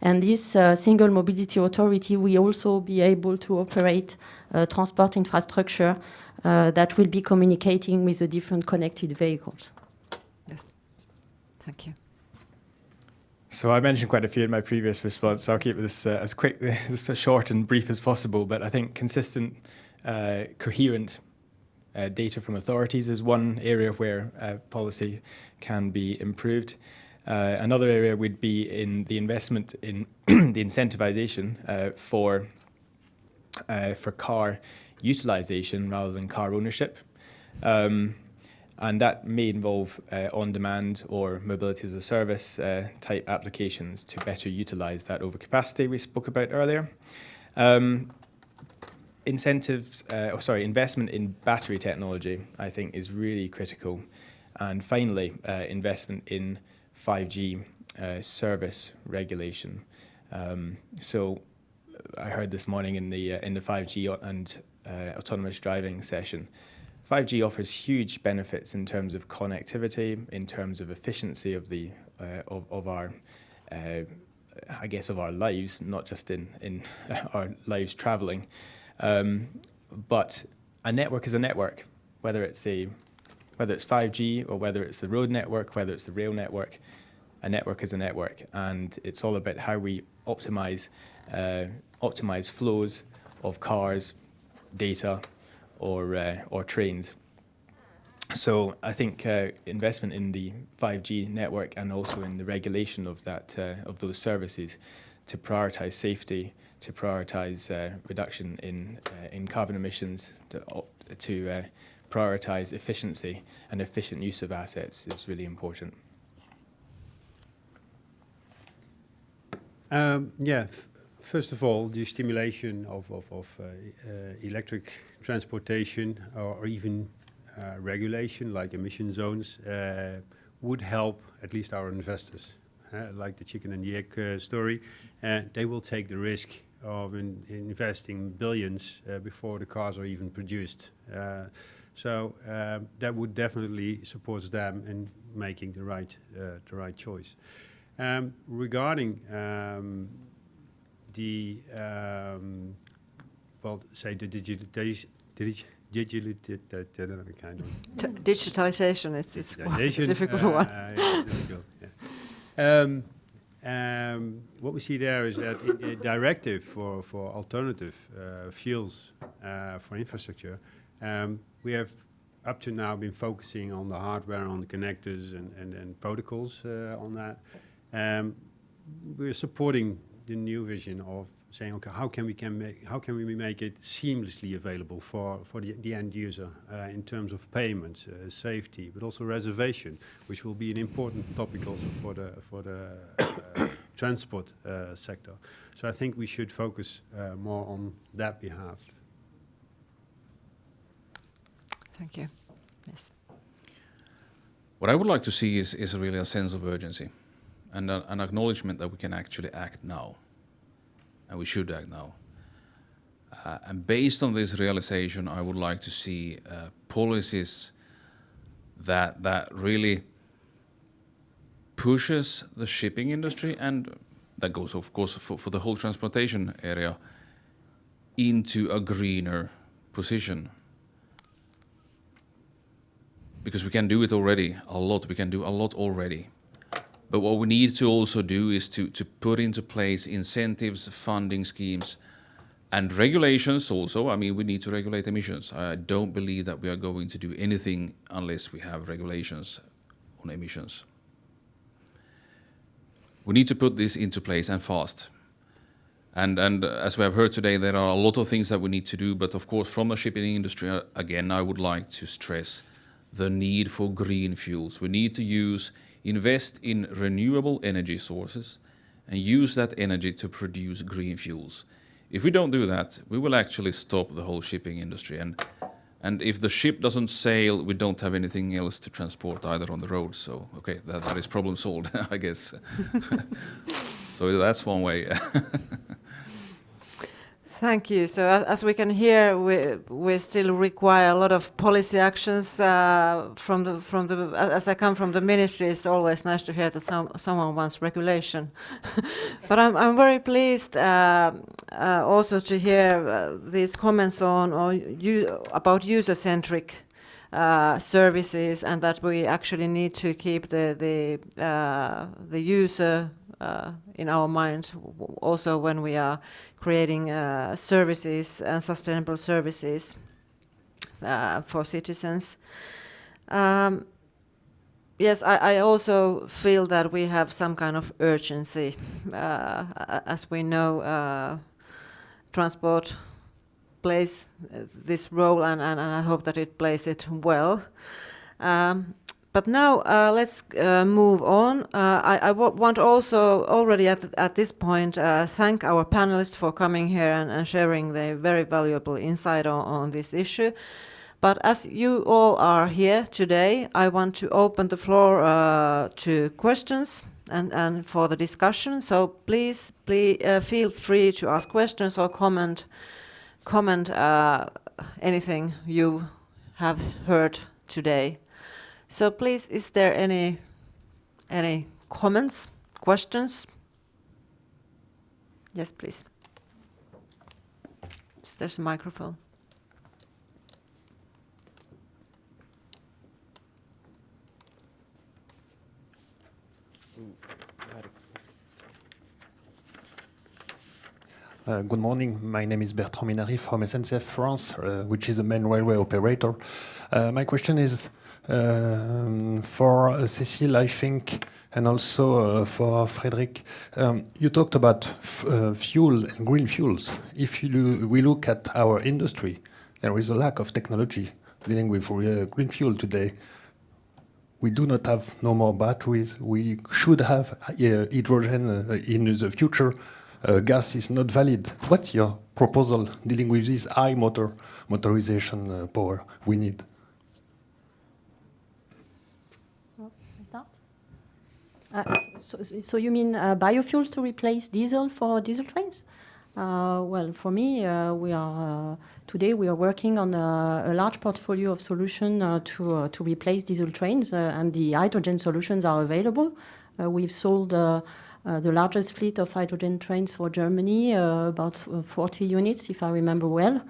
And this single mobility authority will also be able to operate transport infrastructure that will be communicating with the different connected vehicles. Yes, thank you. So I mentioned quite a few in my previous response, so I'll keep this as quick, as short and brief as possible. But I think consistent, coherent data from authorities is one area where policy can be improved. Another area would be in the investment in the incentivization for car utilization rather than car ownership. And that may involve on-demand or mobility as a service type applications to better utilize that overcapacity we spoke about earlier. Investment in battery technology, I think, is really critical. And finally, investment in 5G service regulation. So I heard this morning in the 5G and autonomous driving session, 5G offers huge benefits in terms of connectivity, in terms of efficiency of the of our of our lives, not just in our lives traveling. But a network is a network, whether it's 5G or whether it's the road network, whether it's the rail network. A network is a network, and it's all about how we optimize flows of cars, data, or trains. So I think investment in the 5G network and also in the regulation of that of those services to prioritize safety, to prioritize reduction in carbon emissions, to prioritize efficiency and efficient use of assets is really important. First of all, the stimulation of electric transportation or even regulation like emission zones would help at least our investors. Like the chicken and the egg story, they will take the risk of investing billions before the cars are even produced. So that would definitely support them in making the right choice. Regarding the Digitalisation is quite a difficult one. Difficult, yeah. What we see there is that in the directive for alternative fuels for infrastructure, we have up to now been focusing on the hardware, on the connectors and protocols on that. We're supporting the new vision of saying, okay, how can we make it seamlessly available for the end user in terms of payments, safety, but also reservation, which will be an important topic also for the transport sector. So I think we should focus more on that behalf. Thank you. Yes. What I would like to see is really a sense of urgency and an acknowledgement that we can actually act now. And we should act now. And based on this realization, I would like to see policies that really pushes the shipping industry, and that goes, of course, for the whole transportation area, into a greener position. Because we can do it already a lot. We can do a lot already. But what we need to also do is to put into place incentives, funding schemes, and regulations also. I mean, we need to regulate emissions. I don't believe that we are going to do anything unless we have regulations on emissions. We need to put this into place and fast. And as we have heard today, there are a lot of things that we need to do. But of course, from the shipping industry, again, I would like to stress the need for green fuels. We need to invest in renewable energy sources and use that energy to produce green fuels. If we don't do that, we will actually stop the whole shipping industry. And if the ship doesn't sail, we don't have anything else to transport either on the road. So, okay, that is problem solved, I guess. So that's one way. Thank you. So as we can hear, we still require a lot of policy actions from the. As I come from the ministry, it's always nice to hear that someone wants regulation. But I'm very pleased also to hear these comments about user-centric services, and that we actually need to keep the user in our mind also when we are creating services and sustainable services for citizens. Yes, I also feel that we have some kind of urgency. As we know, transport plays this role, and I hope that it plays it well. But now let's move on. I want also already at this point thank our panelists for coming here and sharing their very valuable insight on this issue. But as you all are here today, I want to open the floor to questions and for the discussion. So please feel free to ask questions or comment anything you have heard today. So please, is there any comments, questions? Yes, please. There's a microphone. Good morning. My name is Bertrand Minary from SNCF France, which is the main railway operator. My question is, For Cécile, I think, and also for Frédéric, you talked about fuel and green fuels. If we look at our industry, there is a lack of technology dealing with green fuel today. We do not have no more batteries. We should have hydrogen in the future. Gas is not valid. What's your proposal dealing with this high motorization power we need? So you mean biofuels to replace diesel for diesel trains? Well, for me, today we are working on a large portfolio of solutions to replace diesel trains, and the hydrogen solutions are available. We've sold the largest fleet of hydrogen trains for Germany, about 40 units, if I remember well.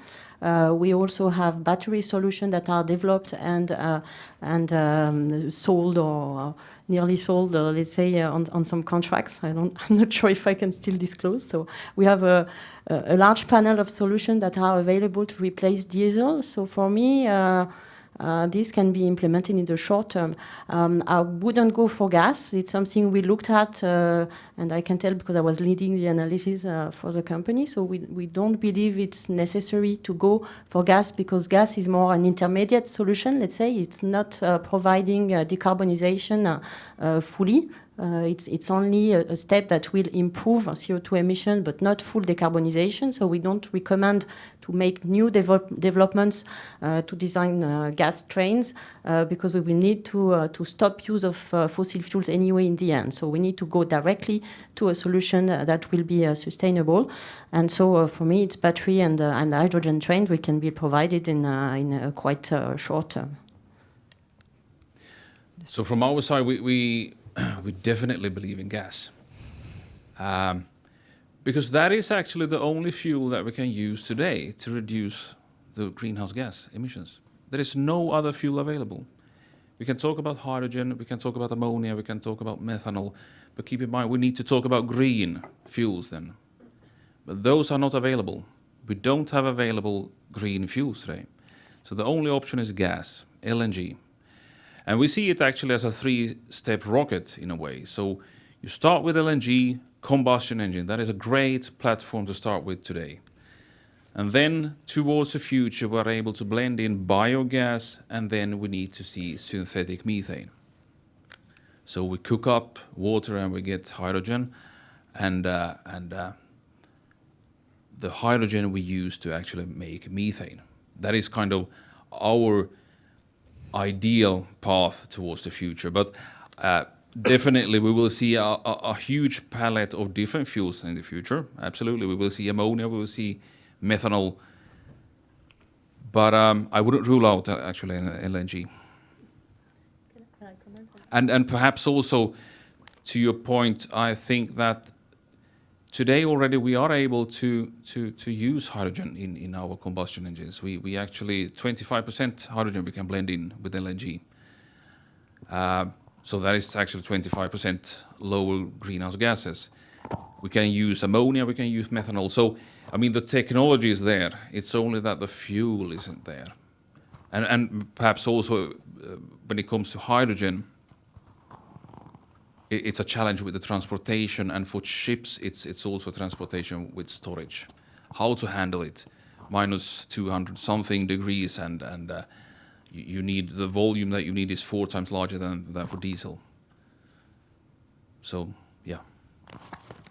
We also have battery solutions that are developed and sold or nearly sold, let's say, on some contracts. I'm not sure if I can still disclose. So we have a large panel of solutions that are available to replace diesel. So for me, this can be implemented in the short term. I wouldn't go for gas. It's something we looked at, and I can tell because I was leading the analysis for the company. So we don't believe it's necessary to go for gas because gas is more an intermediate solution, let's say. It's not providing decarbonisation fully. It's only a step that will improve CO2 emission, but not full decarbonisation. So we don't recommend to make new developments to design gas trains because we will need to stop use of fossil fuels anyway in the end. So we need to go directly to a solution that will be sustainable. And so for me, it's battery and hydrogen trains we can be provided in a quite short term. So from our side, we definitely believe in gas. Because that is actually the only fuel that we can use today to reduce the greenhouse gas emissions. There is no other fuel available. We can talk about hydrogen, we can talk about ammonia, we can talk about methanol, but keep in mind we need to talk about green fuels then. But those are not available. We don't have available green fuels today. So the only option is gas, LNG. And we see it actually as a three-step rocket in a way. So you start with LNG, combustion engine. That is a great platform to start with today. And then towards the future, we're able to blend in biogas, and then we need to see synthetic methane. So we cook up water and we get hydrogen, and the hydrogen we use to actually make methane. That is kind of our ideal path towards the future. But definitely we will see a huge palette of different fuels in the future. Absolutely, we will see ammonia, we will see methanol. But I wouldn't rule out actually an LNG. And perhaps also to your point, I think that today already we are able to use hydrogen in our combustion engines. We actually 25% hydrogen we can blend in with LNG. So that is actually 25% lower greenhouse gases. We can use ammonia, we can use methanol. So, I mean, the technology is there. It's only that the fuel isn't there. And perhaps also when it comes to hydrogen, it's a challenge with the transportation, and for ships, it's also transportation with storage. How to handle it, minus 200 something degrees, and you need the volume that you need is 4 times larger than for diesel. So, yeah.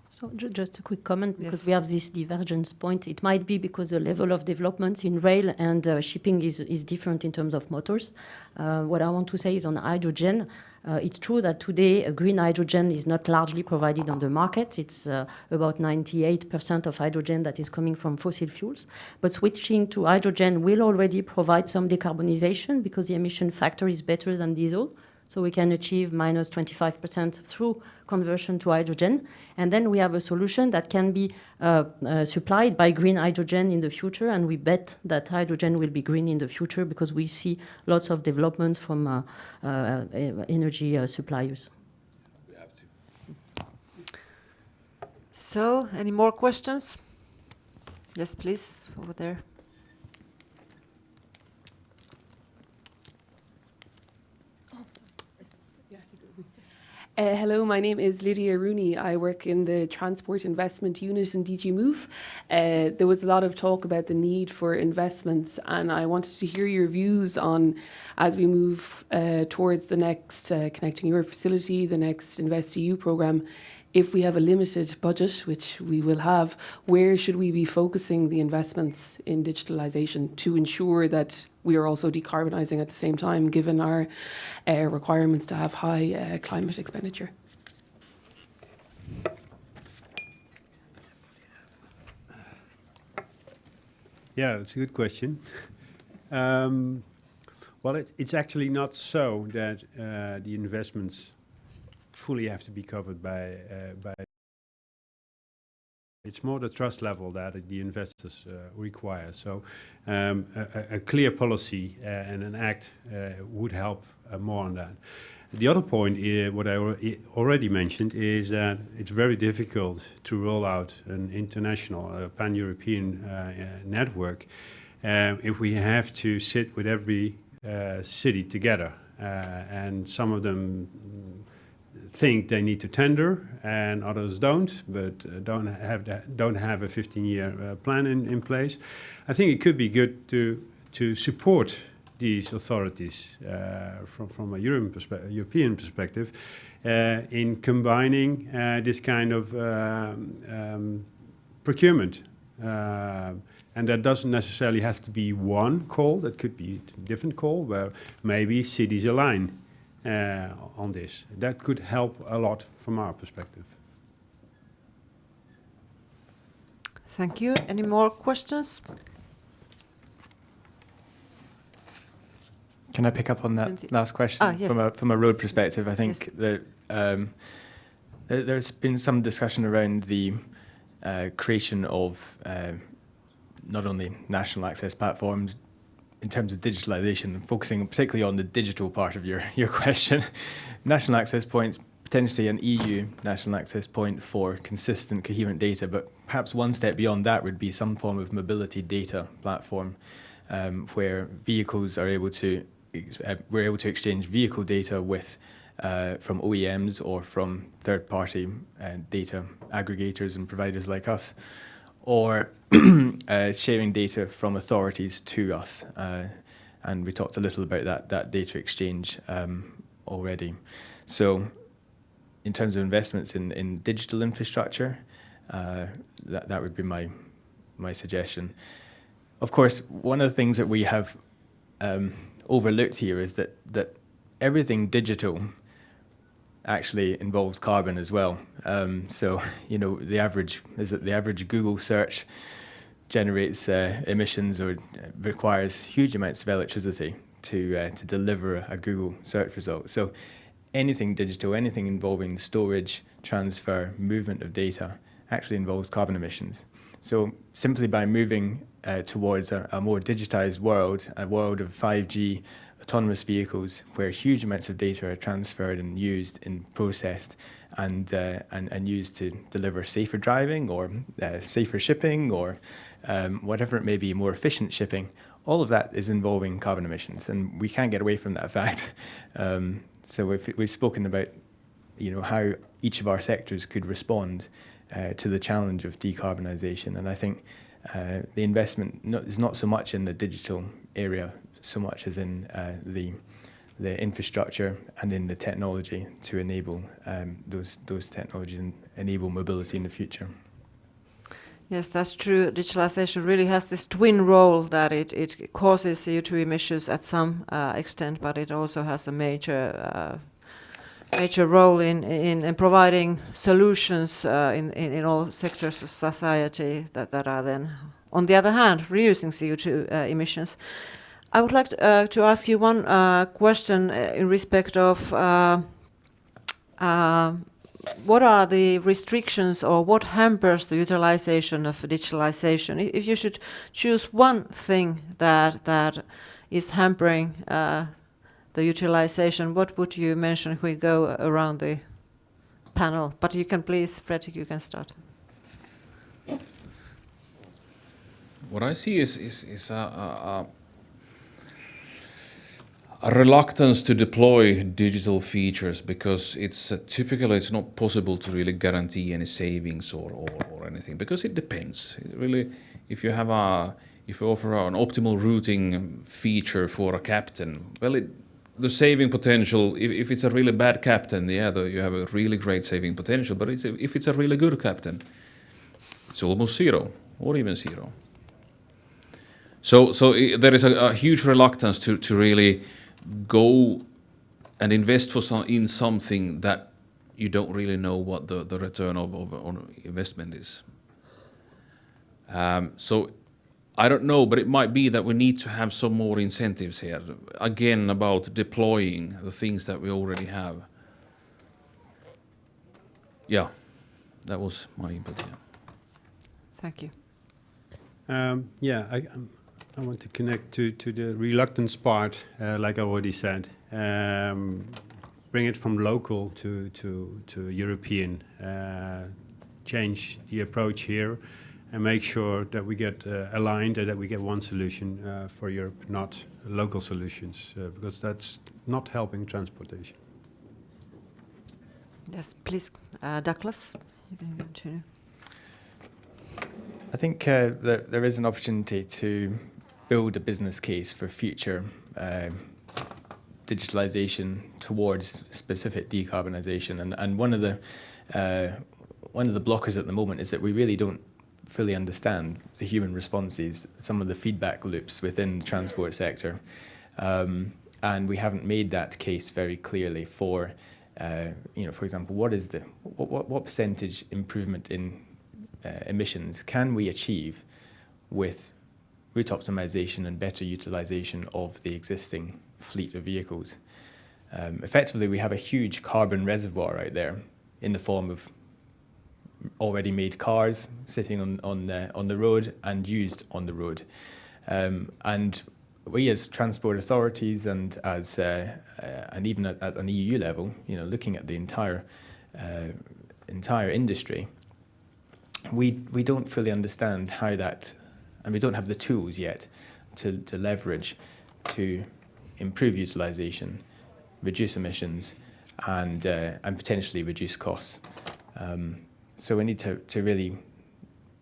So just a quick comment, because we have this divergence point. It might be because the level of development in rail and shipping is different in terms of motors. What I want to say is on hydrogen, it's true that today green hydrogen is not largely provided on the market. It's about 98% of hydrogen that is coming from fossil fuels. But switching to hydrogen will already provide some decarbonisation because the emission factor is better than diesel. So we can achieve minus 25% through conversion to hydrogen. And then we have a solution that can be supplied by green hydrogen in the future. And we bet that hydrogen will be green in the future because we see lots of developments from energy suppliers. We have to. So, any more questions? Yes, please, over there. Hello, my name is Lydia Rooney. I work in the Transport Investment Unit in DG Move. There was a lot of talk about the need for investments, and I wanted to hear your views on, as we move towards the next Connecting Europe facility, the next InvestEU programme, if we have a limited budget, which we will have, where should we be focusing the investments in digitalisation to ensure that we are also decarbonising at the same time, given our requirements to have high climate expenditure? Yeah, that's a good question. Well, it's actually not so that the investments fully have to be covered by. It's more the trust level that the investors require. So a clear policy and an act would help more on that. The other point, what I already mentioned, is that it's very difficult to roll out an international, pan-European network if we have to sit with every city together. And some of them think they need to tender, and others don't, but don't have a 15-year plan in place. I think it could be good to support these authorities from a European perspective in combining this kind of procurement. And that doesn't necessarily have to be one call. That could be a different call where maybe cities align on this. That could help a lot from our perspective. Thank you. Any more questions? Can I pick up on that last question? Yes. From a road perspective? I think that there's been some discussion around the creation of not only national access platforms in terms of digitalisation, focusing particularly on the digital part of your question. National access points, potentially an EU national access point for consistent, coherent data, but perhaps one step beyond that would be some form of mobility data platform where vehicles are able to, we're able to exchange vehicle data with from OEMs or from third-party data aggregators and providers like us, or sharing data from authorities to us. And we talked a little about that data exchange already. So in terms of investments in digital infrastructure, that would be my suggestion. Of course, one of the things that we have overlooked here is that everything digital actually involves carbon as well. So, you know, the average Google search generates emissions or requires huge amounts of electricity to deliver a Google search result. So anything digital, anything involving storage, transfer, movement of data actually involves carbon emissions. So simply by moving towards a more digitized world, a world of 5G, autonomous vehicles, where huge amounts of data are transferred and used and processed and used to deliver safer driving or safer shipping or whatever it may be, more efficient shipping, all of that is involving carbon emissions, and we can't get away from that fact. So we've spoken about, you know, how each of our sectors could respond to the challenge of decarbonisation, and I think the investment is not so much in the digital area so much as in the infrastructure and in the technology to enable those technologies and enable mobility in the future. Yes, that's true. Digitalization really has this twin role that it causes CO2 emissions at some extent, but it also has a major role in providing solutions in all sectors of society that are then, on the other hand, reducing CO2 emissions. I would like to ask you one question in respect of what are the restrictions or what hampers the utilization of digitalization? If you should choose one thing that is hampering the utilization, what would you mention if we go around the panel? But you can please, Fredrik, you can start. What I see is a reluctance to deploy digital features because it's typically it's not possible to really guarantee any savings or anything, because it depends. It really, if you offer an optimal routing feature for a captain, well, the saving potential, if it's a really bad captain, you have a really great saving potential, but if it's a really good captain, it's almost zero or even zero. So there is a huge reluctance to really go and invest in something that you don't really know what the return on investment is. So I don't know, but it might be that we need to have some more incentives here, again, about deploying the things that we already have. Yeah, that was my input. Yeah. Thank you. I want to connect to the reluctance part, like I already said. Bring it from local to European. Change the approach here and make sure that we get aligned and that we get one solution for Europe, not local solutions, because that's not helping transportation. Yes, please, Douglas. You can continue. I think that there is an opportunity to build a business case for future digitalisation towards specific decarbonisation, and one of the blockers at the moment is that we really don't fully understand the human responses, some of the feedback loops within the transport sector, and we haven't made that case very clearly for, for example, what percentage improvement in emissions can we achieve with route optimization and better utilization of the existing fleet of vehicles. Effectively, we have a huge carbon reservoir out there in the form of already made cars sitting on the road and used on the road. And we as transport authorities and as and even at an EU level, looking at the entire industry, we don't fully understand how that, and we don't have the tools yet to leverage to improve utilization, reduce emissions, and potentially reduce costs. So we need to really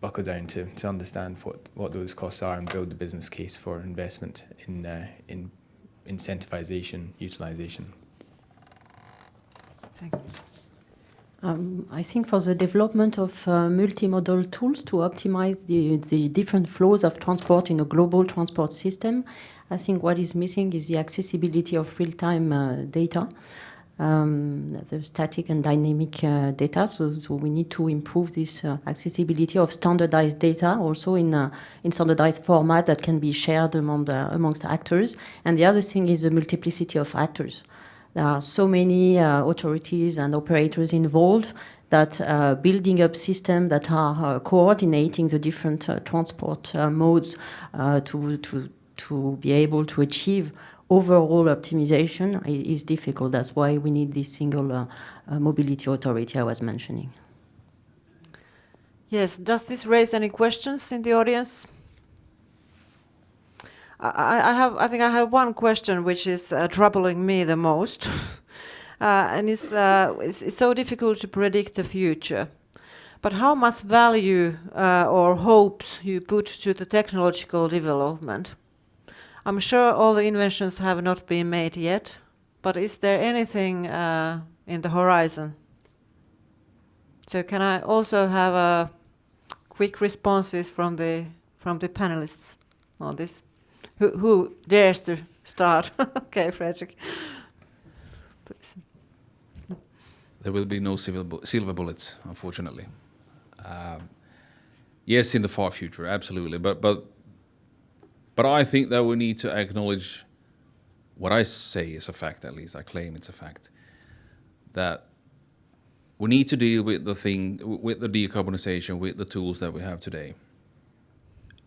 buckle down to understand what those costs are and build the business case for investment in incentivization, utilization. Thank you. I think for the development of multimodal tools to optimize the different flows of transport in a global transport system, I think what is missing is the accessibility of real-time data, the static and dynamic data. So we need to improve this accessibility of standardized data, also in standardized format that can be shared amongst actors. And the other thing is the multiplicity of actors. There are so many authorities and operators involved that building up systems that are coordinating the different transport modes to be able to achieve overall optimization is difficult. That's why we need this single mobility authority I was mentioning. Yes, does this raise any questions in the audience? I think I have one question which is troubling me the most, and it's so difficult to predict the future. But how much value or hopes you put to the technological development? I'm sure all the inventions have not been made yet, but is there anything in the horizon? So can I also have quick responses from the panelists on this? Who dares to start? Okay, Fredrik. There will be no silver bullets, unfortunately. Yes, in the far future, absolutely. But I think that we need to acknowledge what I say is a fact, at least I claim it's a fact, that we need to deal with the decarbonisation with the tools that we have today,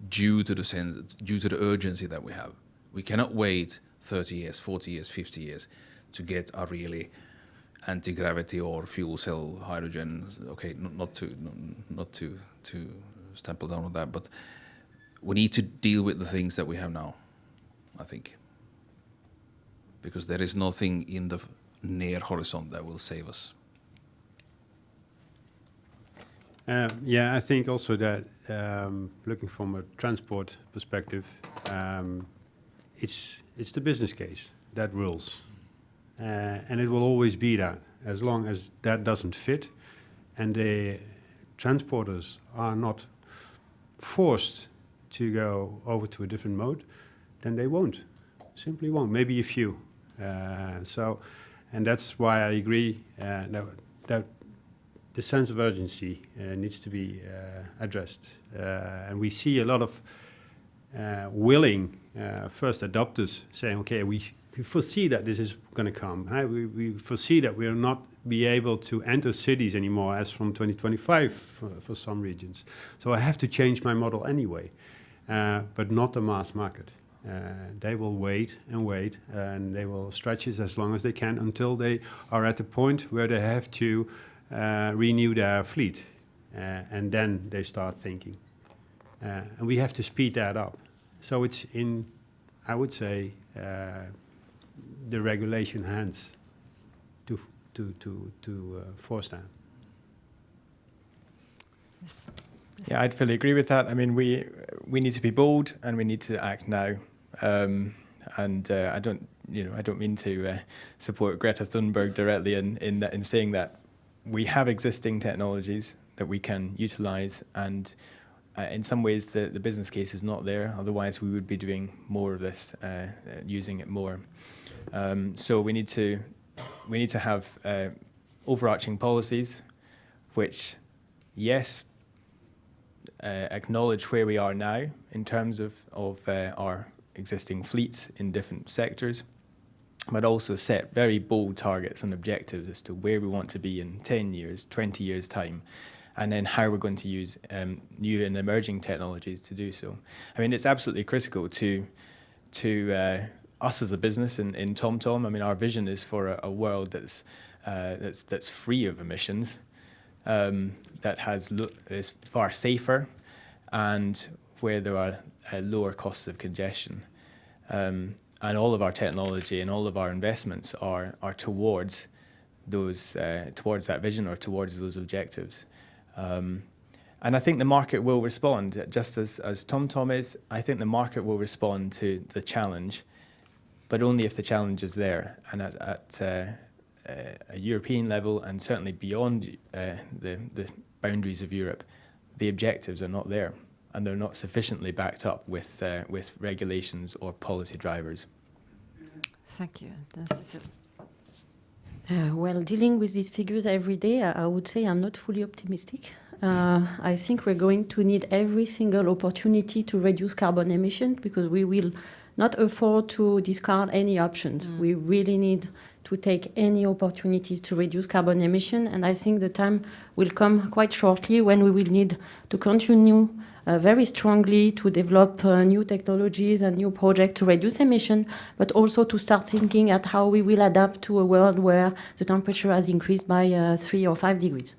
due to the urgency that we have. We cannot wait 30 years, 40 years, 50 years to get a really anti-gravity or fuel cell hydrogen. Okay, not to stample down on that, but we need to deal with the things that we have now, I think. because there is nothing in the near horizon that will save us. Yeah, I think also that looking from a transport perspective, it's the business case that rules, and it will always be that. As long as that doesn't fit, and the transporters are not forced to go over to a different mode, then they won't. Simply won't. Maybe a few. And that's why I agree that the sense of urgency needs to be addressed. And we see a lot of willing first adopters saying, okay, we foresee that this is going to come. We foresee that we will not be able to enter cities anymore as from 2025 for some regions. So I have to change my model anyway, but not the mass market. They will wait, and they will stretch it as long as they can until they are at the point where they have to renew their fleet, and then they start thinking. And we have to speed that up. So it's in, I would say, the regulation hands to force that. Yes. Yeah, I'd fully agree with that. I mean, we need to be bold and we need to act now. I don't mean to support Greta Thunberg directly in saying that we have existing technologies that we can utilize, and in some ways the business case is not there. Otherwise, we would be doing more of this, using it more. So we need to have overarching policies, which, yes, acknowledge where we are now in terms of our existing fleets in different sectors, but also set very bold targets and objectives as to where we want to be in 10 years, 20 years' time, and then how we're going to use new and emerging technologies to do so. I mean, it's absolutely critical to us as a business in TomTom. I mean, our vision is for a world that's free of emissions, that is far safer, and where there are lower costs of congestion. And all of our technology and all of our investments are towards towards that vision or towards those objectives. And I think the market will respond, just as TomTom is. I think the market will respond to the challenge, but only if the challenge is there. And at a European level, and certainly beyond the boundaries of Europe, the objectives are not there, and they're not sufficiently backed up with regulations or policy drivers. Thank you. Well, dealing with these figures every day, I would say I'm not fully optimistic. I think we're going to need every single opportunity to reduce carbon emission, because we will not afford to discard any options. We really need to take any opportunities to reduce carbon emission, and I think the time will come quite shortly when we will need to continue very strongly to develop new technologies and new projects to reduce emission, but also to start thinking at how we will adapt to a world where the temperature has increased by 3 or 5 degrees,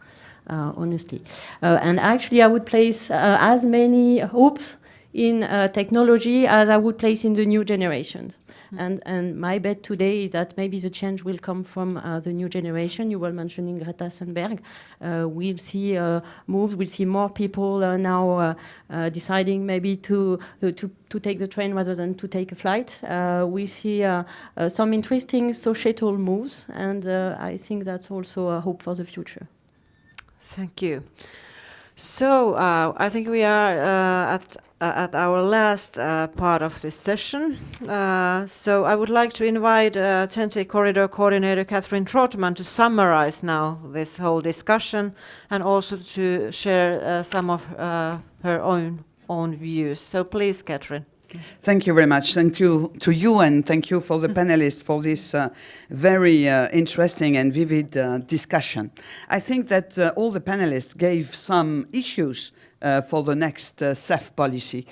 honestly. And actually, I would place as many hopes in technology as I would place in the new generations. And my bet today is that maybe the change will come from the new generation. You were mentioning Greta Thunberg. We'll see moves. We'll see more people now deciding maybe to take the train rather than to take a flight. We see some interesting societal moves, and I think that's also a hope for the future. Thank you. So I think we are at our last part of this session. So I would like to invite TEN-T Corridor Coordinator Catherine Trotman to summarize now this whole discussion, and also to share some of her own views. So please, Catherine. Thank you very much. Thank you to you, and thank you for the panelists for this very interesting and vivid discussion. I think that all the panelists gave some issues for the next CEF policy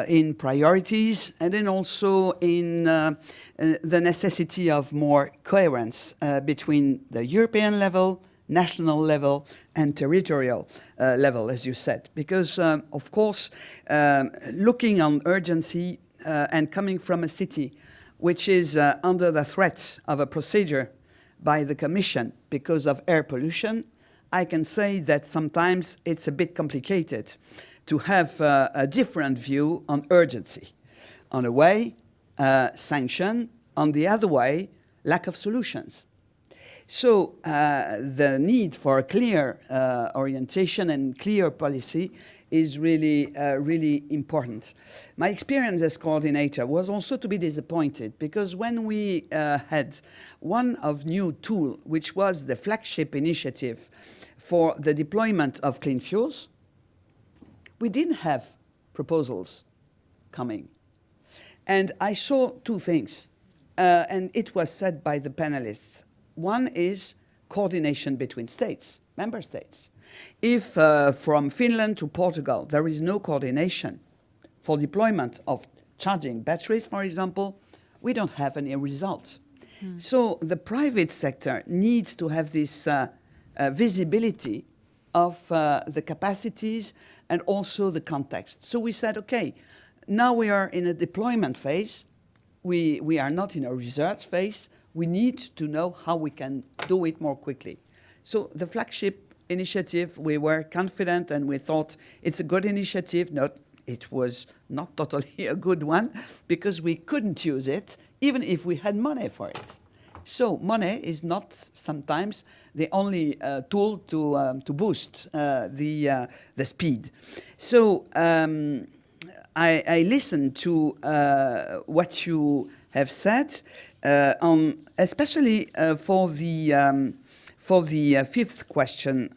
in priorities, and then also in the necessity of more coherence between the European level, national level, and territorial level, as you said. Because, of course, looking on urgency and coming from a city which is under the threat of a procedure by the Commission because of air pollution, I can say that sometimes it's a bit complicated to have a different view on urgency. On a way, sanction, on the other way, lack of solutions. So the need for a clear orientation and clear policy is really, really important. My experience as coordinator was also to be disappointed because when we had one of new tool, which was the flagship initiative for the deployment of clean fuels, we didn't have proposals coming. And I saw two things, and it was said by the panelists. One is coordination between states, member states. If from Finland to Portugal there is no coordination for deployment of charging batteries, for example, we don't have any results. So the private sector needs to have this visibility of the capacities and also the context. So we said, okay, now we are in a deployment phase. We are not in a research phase. We need to know how we can do it more quickly. So the flagship initiative, we were confident and we thought it's a good initiative. It was not totally a good one because we couldn't use it even if we had money for it. So money is not sometimes the only tool to boost the speed. So I listened to what you have said, especially for the fifth question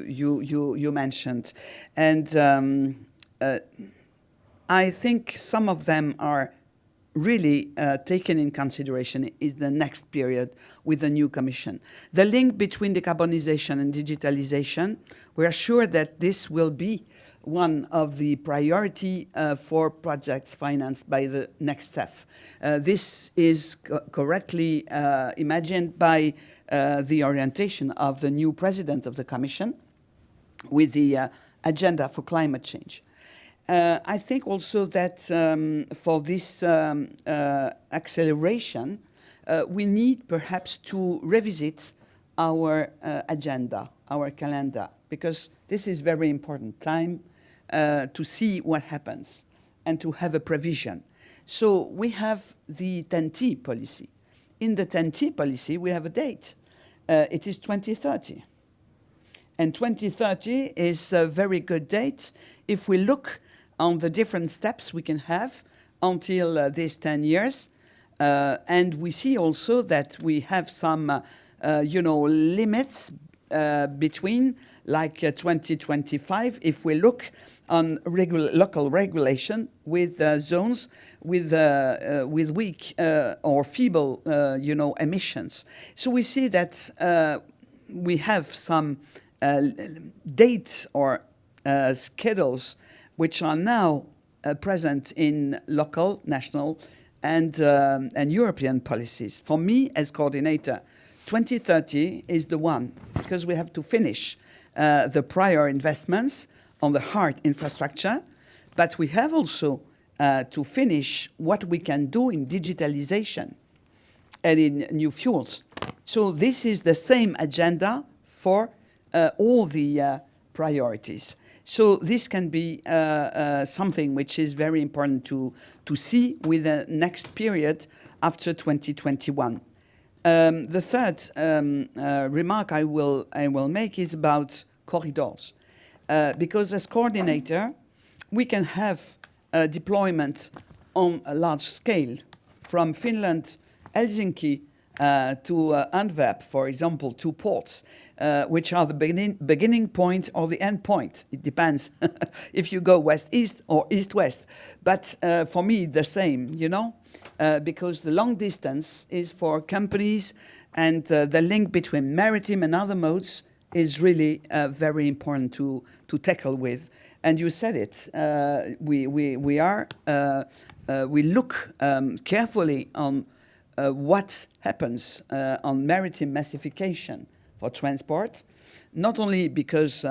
you mentioned, and I think some of them are really taken in consideration is the next period with the new Commission. The link between decarbonisation and digitalisation, we are sure that this will be one of the priority for projects financed by the next CEF. This is correctly imagined by the orientation of the new President of the Commission with the agenda for climate change. I think also that for this acceleration, we need perhaps to revisit our agenda, our calendar, because this is very important time to see what happens and to have a provision. So we have the 10T policy. In the 10T policy, we have a date. It is 2030. And 2030 is a very good date if we look on the different steps we can have until these 10 years. And we see also that we have some, limits between, like 2025, if we look on local regulation with zones with weak or feeble, emissions. So we see that we have some dates or schedules which are now present in local, national, and European policies. For me, as coordinator, 2030 is the one, because we have to finish the prior investments on the hard infrastructure, but we have also to finish what we can do in digitalisation and in new fuels. So this is the same agenda for all the priorities. So this can be something which is very important to see with the next period after 2021. The third remark I will make is about corridors, because as coordinator, we can have deployment on a large scale from Finland, Helsinki, to Antwerp, for example, two ports, which are the beginning point or the end point. It depends if you go west-east or east-west. But for me, the same, because the long distance is for companies, and the link between maritime and other modes is really very important to tackle with. And you said it. We look carefully on what happens on maritime massification for transport, not only because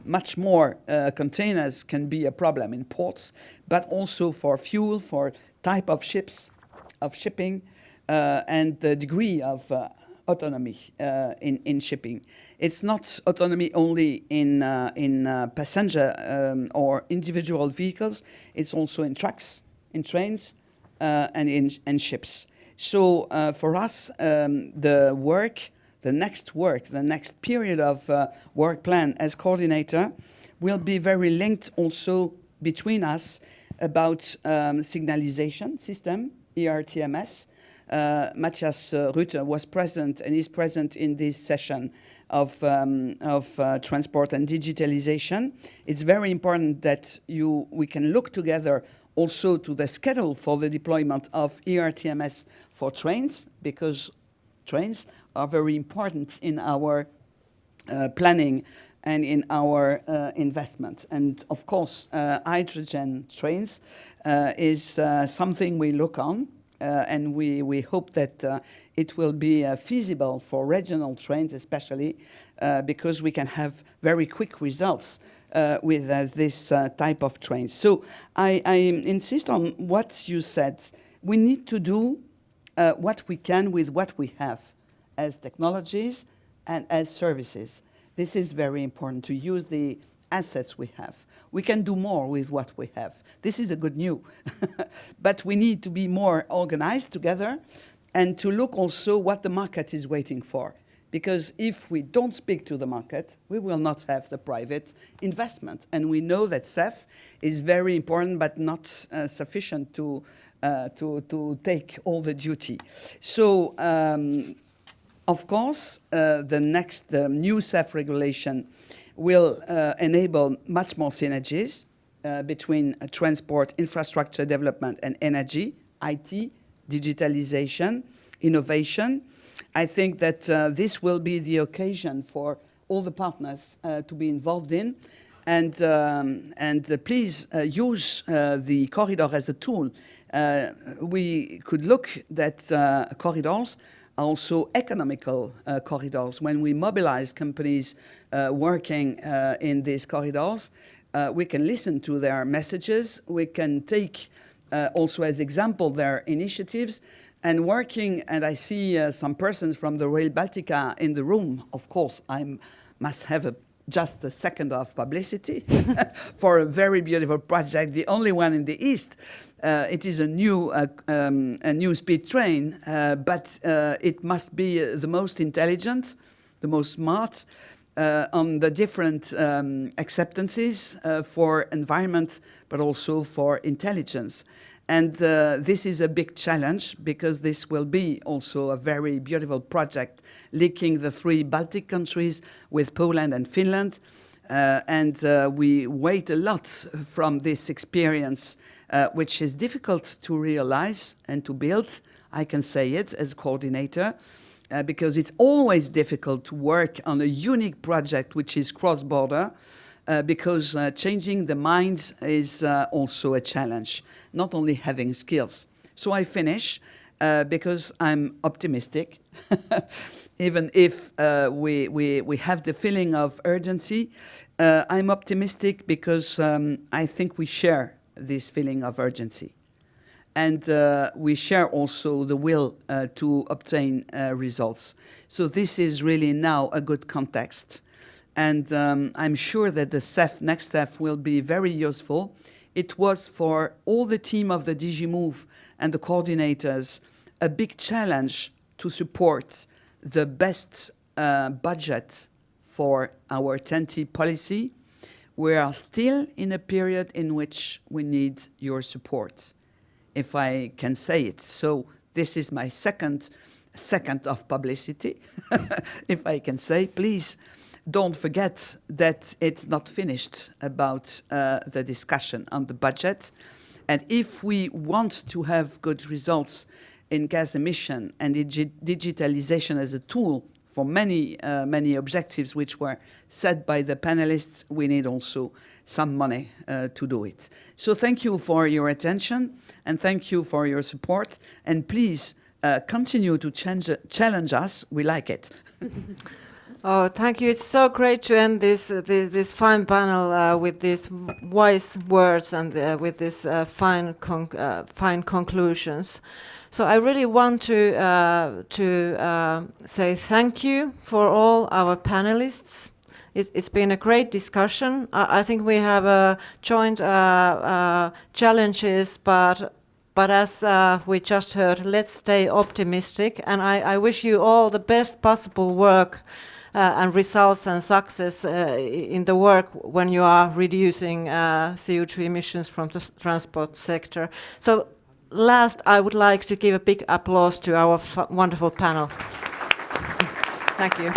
much more containers can be a problem in ports, but also for fuel, for type of ships, of shipping, and the degree of autonomy in shipping. It's not autonomy only in passenger or individual vehicles. It's also in trucks, in trains, and in ships. So for us, the next period of work plan as coordinator will be very linked also between us about signalization system, ERTMS. Matthias Rutte was present and is present in this session of transport and digitalization. It's very important that we can look together also to the schedule for the deployment of ERTMS for trains, because trains are very important in our planning and in our investment. And of course, hydrogen trains is something we look on, and we hope that it will be feasible for regional trains especially, because we can have very quick results with this type of trains. So I insist on what you said. We need to do what we can with what we have as technologies and as services. This is very important, to use the assets we have. We can do more with what we have. This is a good news. But we need to be more organized together and to look also what the market is waiting for. Because if we don't speak to the market, we will not have the private investment. And we know that CEF is very important, but not sufficient to take all the duty. So, of course, the new CEF regulation will enable much more synergies between transport, infrastructure development, and energy, IT, digitalization, innovation. I think that this will be the occasion for all the partners to be involved in, and please use the corridor as a tool. We could look that corridors are also economical corridors. When we mobilize companies working in these corridors, we can listen to their messages. We can take also as example their initiatives. And working, and I see some persons from the Rail Baltica in the room. Of course, I must have just a second of publicity for a very beautiful project, the only one in the East. It is a new speed train, but it must be the most intelligent, the most smart, on the different acceptances for environment, but also for intelligence. And this is a big challenge, because this will be also a very beautiful project linking the 3 Baltic countries with Poland and Finland. And we wait a lot from this experience, which is difficult to realize and to build. I can say it as coordinator, because it's always difficult to work on a unique project which is cross-border. Because changing the mind is also a challenge, not only having skills. So I finish because I'm optimistic, even if we have the feeling of urgency. I'm optimistic because I think we share this feeling of urgency. And we share also the will to obtain results. So this is really now a good context. And I'm sure that the next step will be very useful. It was for all the team of the DG Move and the coordinators a big challenge to support the best budget for our TEN-T policy. We are still in a period in which we need your support, if I can say it. So this is my second of publicity, if I can say, please. Don't forget that it's not finished about the discussion on the budget. And if we want to have good results in gas emission and digitalization as a tool for many objectives which were set by the panelists, we need also some money to do it. So thank you for your attention, and thank you for your support. And please continue to challenge us. We like it. Oh, thank you. It's so great to end this fine panel with these wise words and with these fine conclusions. So I really want to say thank you for all our panelists. It's been a great discussion. I think we have joint challenges, but as we just heard, let's stay optimistic. And I wish you all the best possible work and results and success in the work when you are reducing CO2 emissions from the transport sector. So last, I would like to give a big applause to our wonderful panel. Thank you.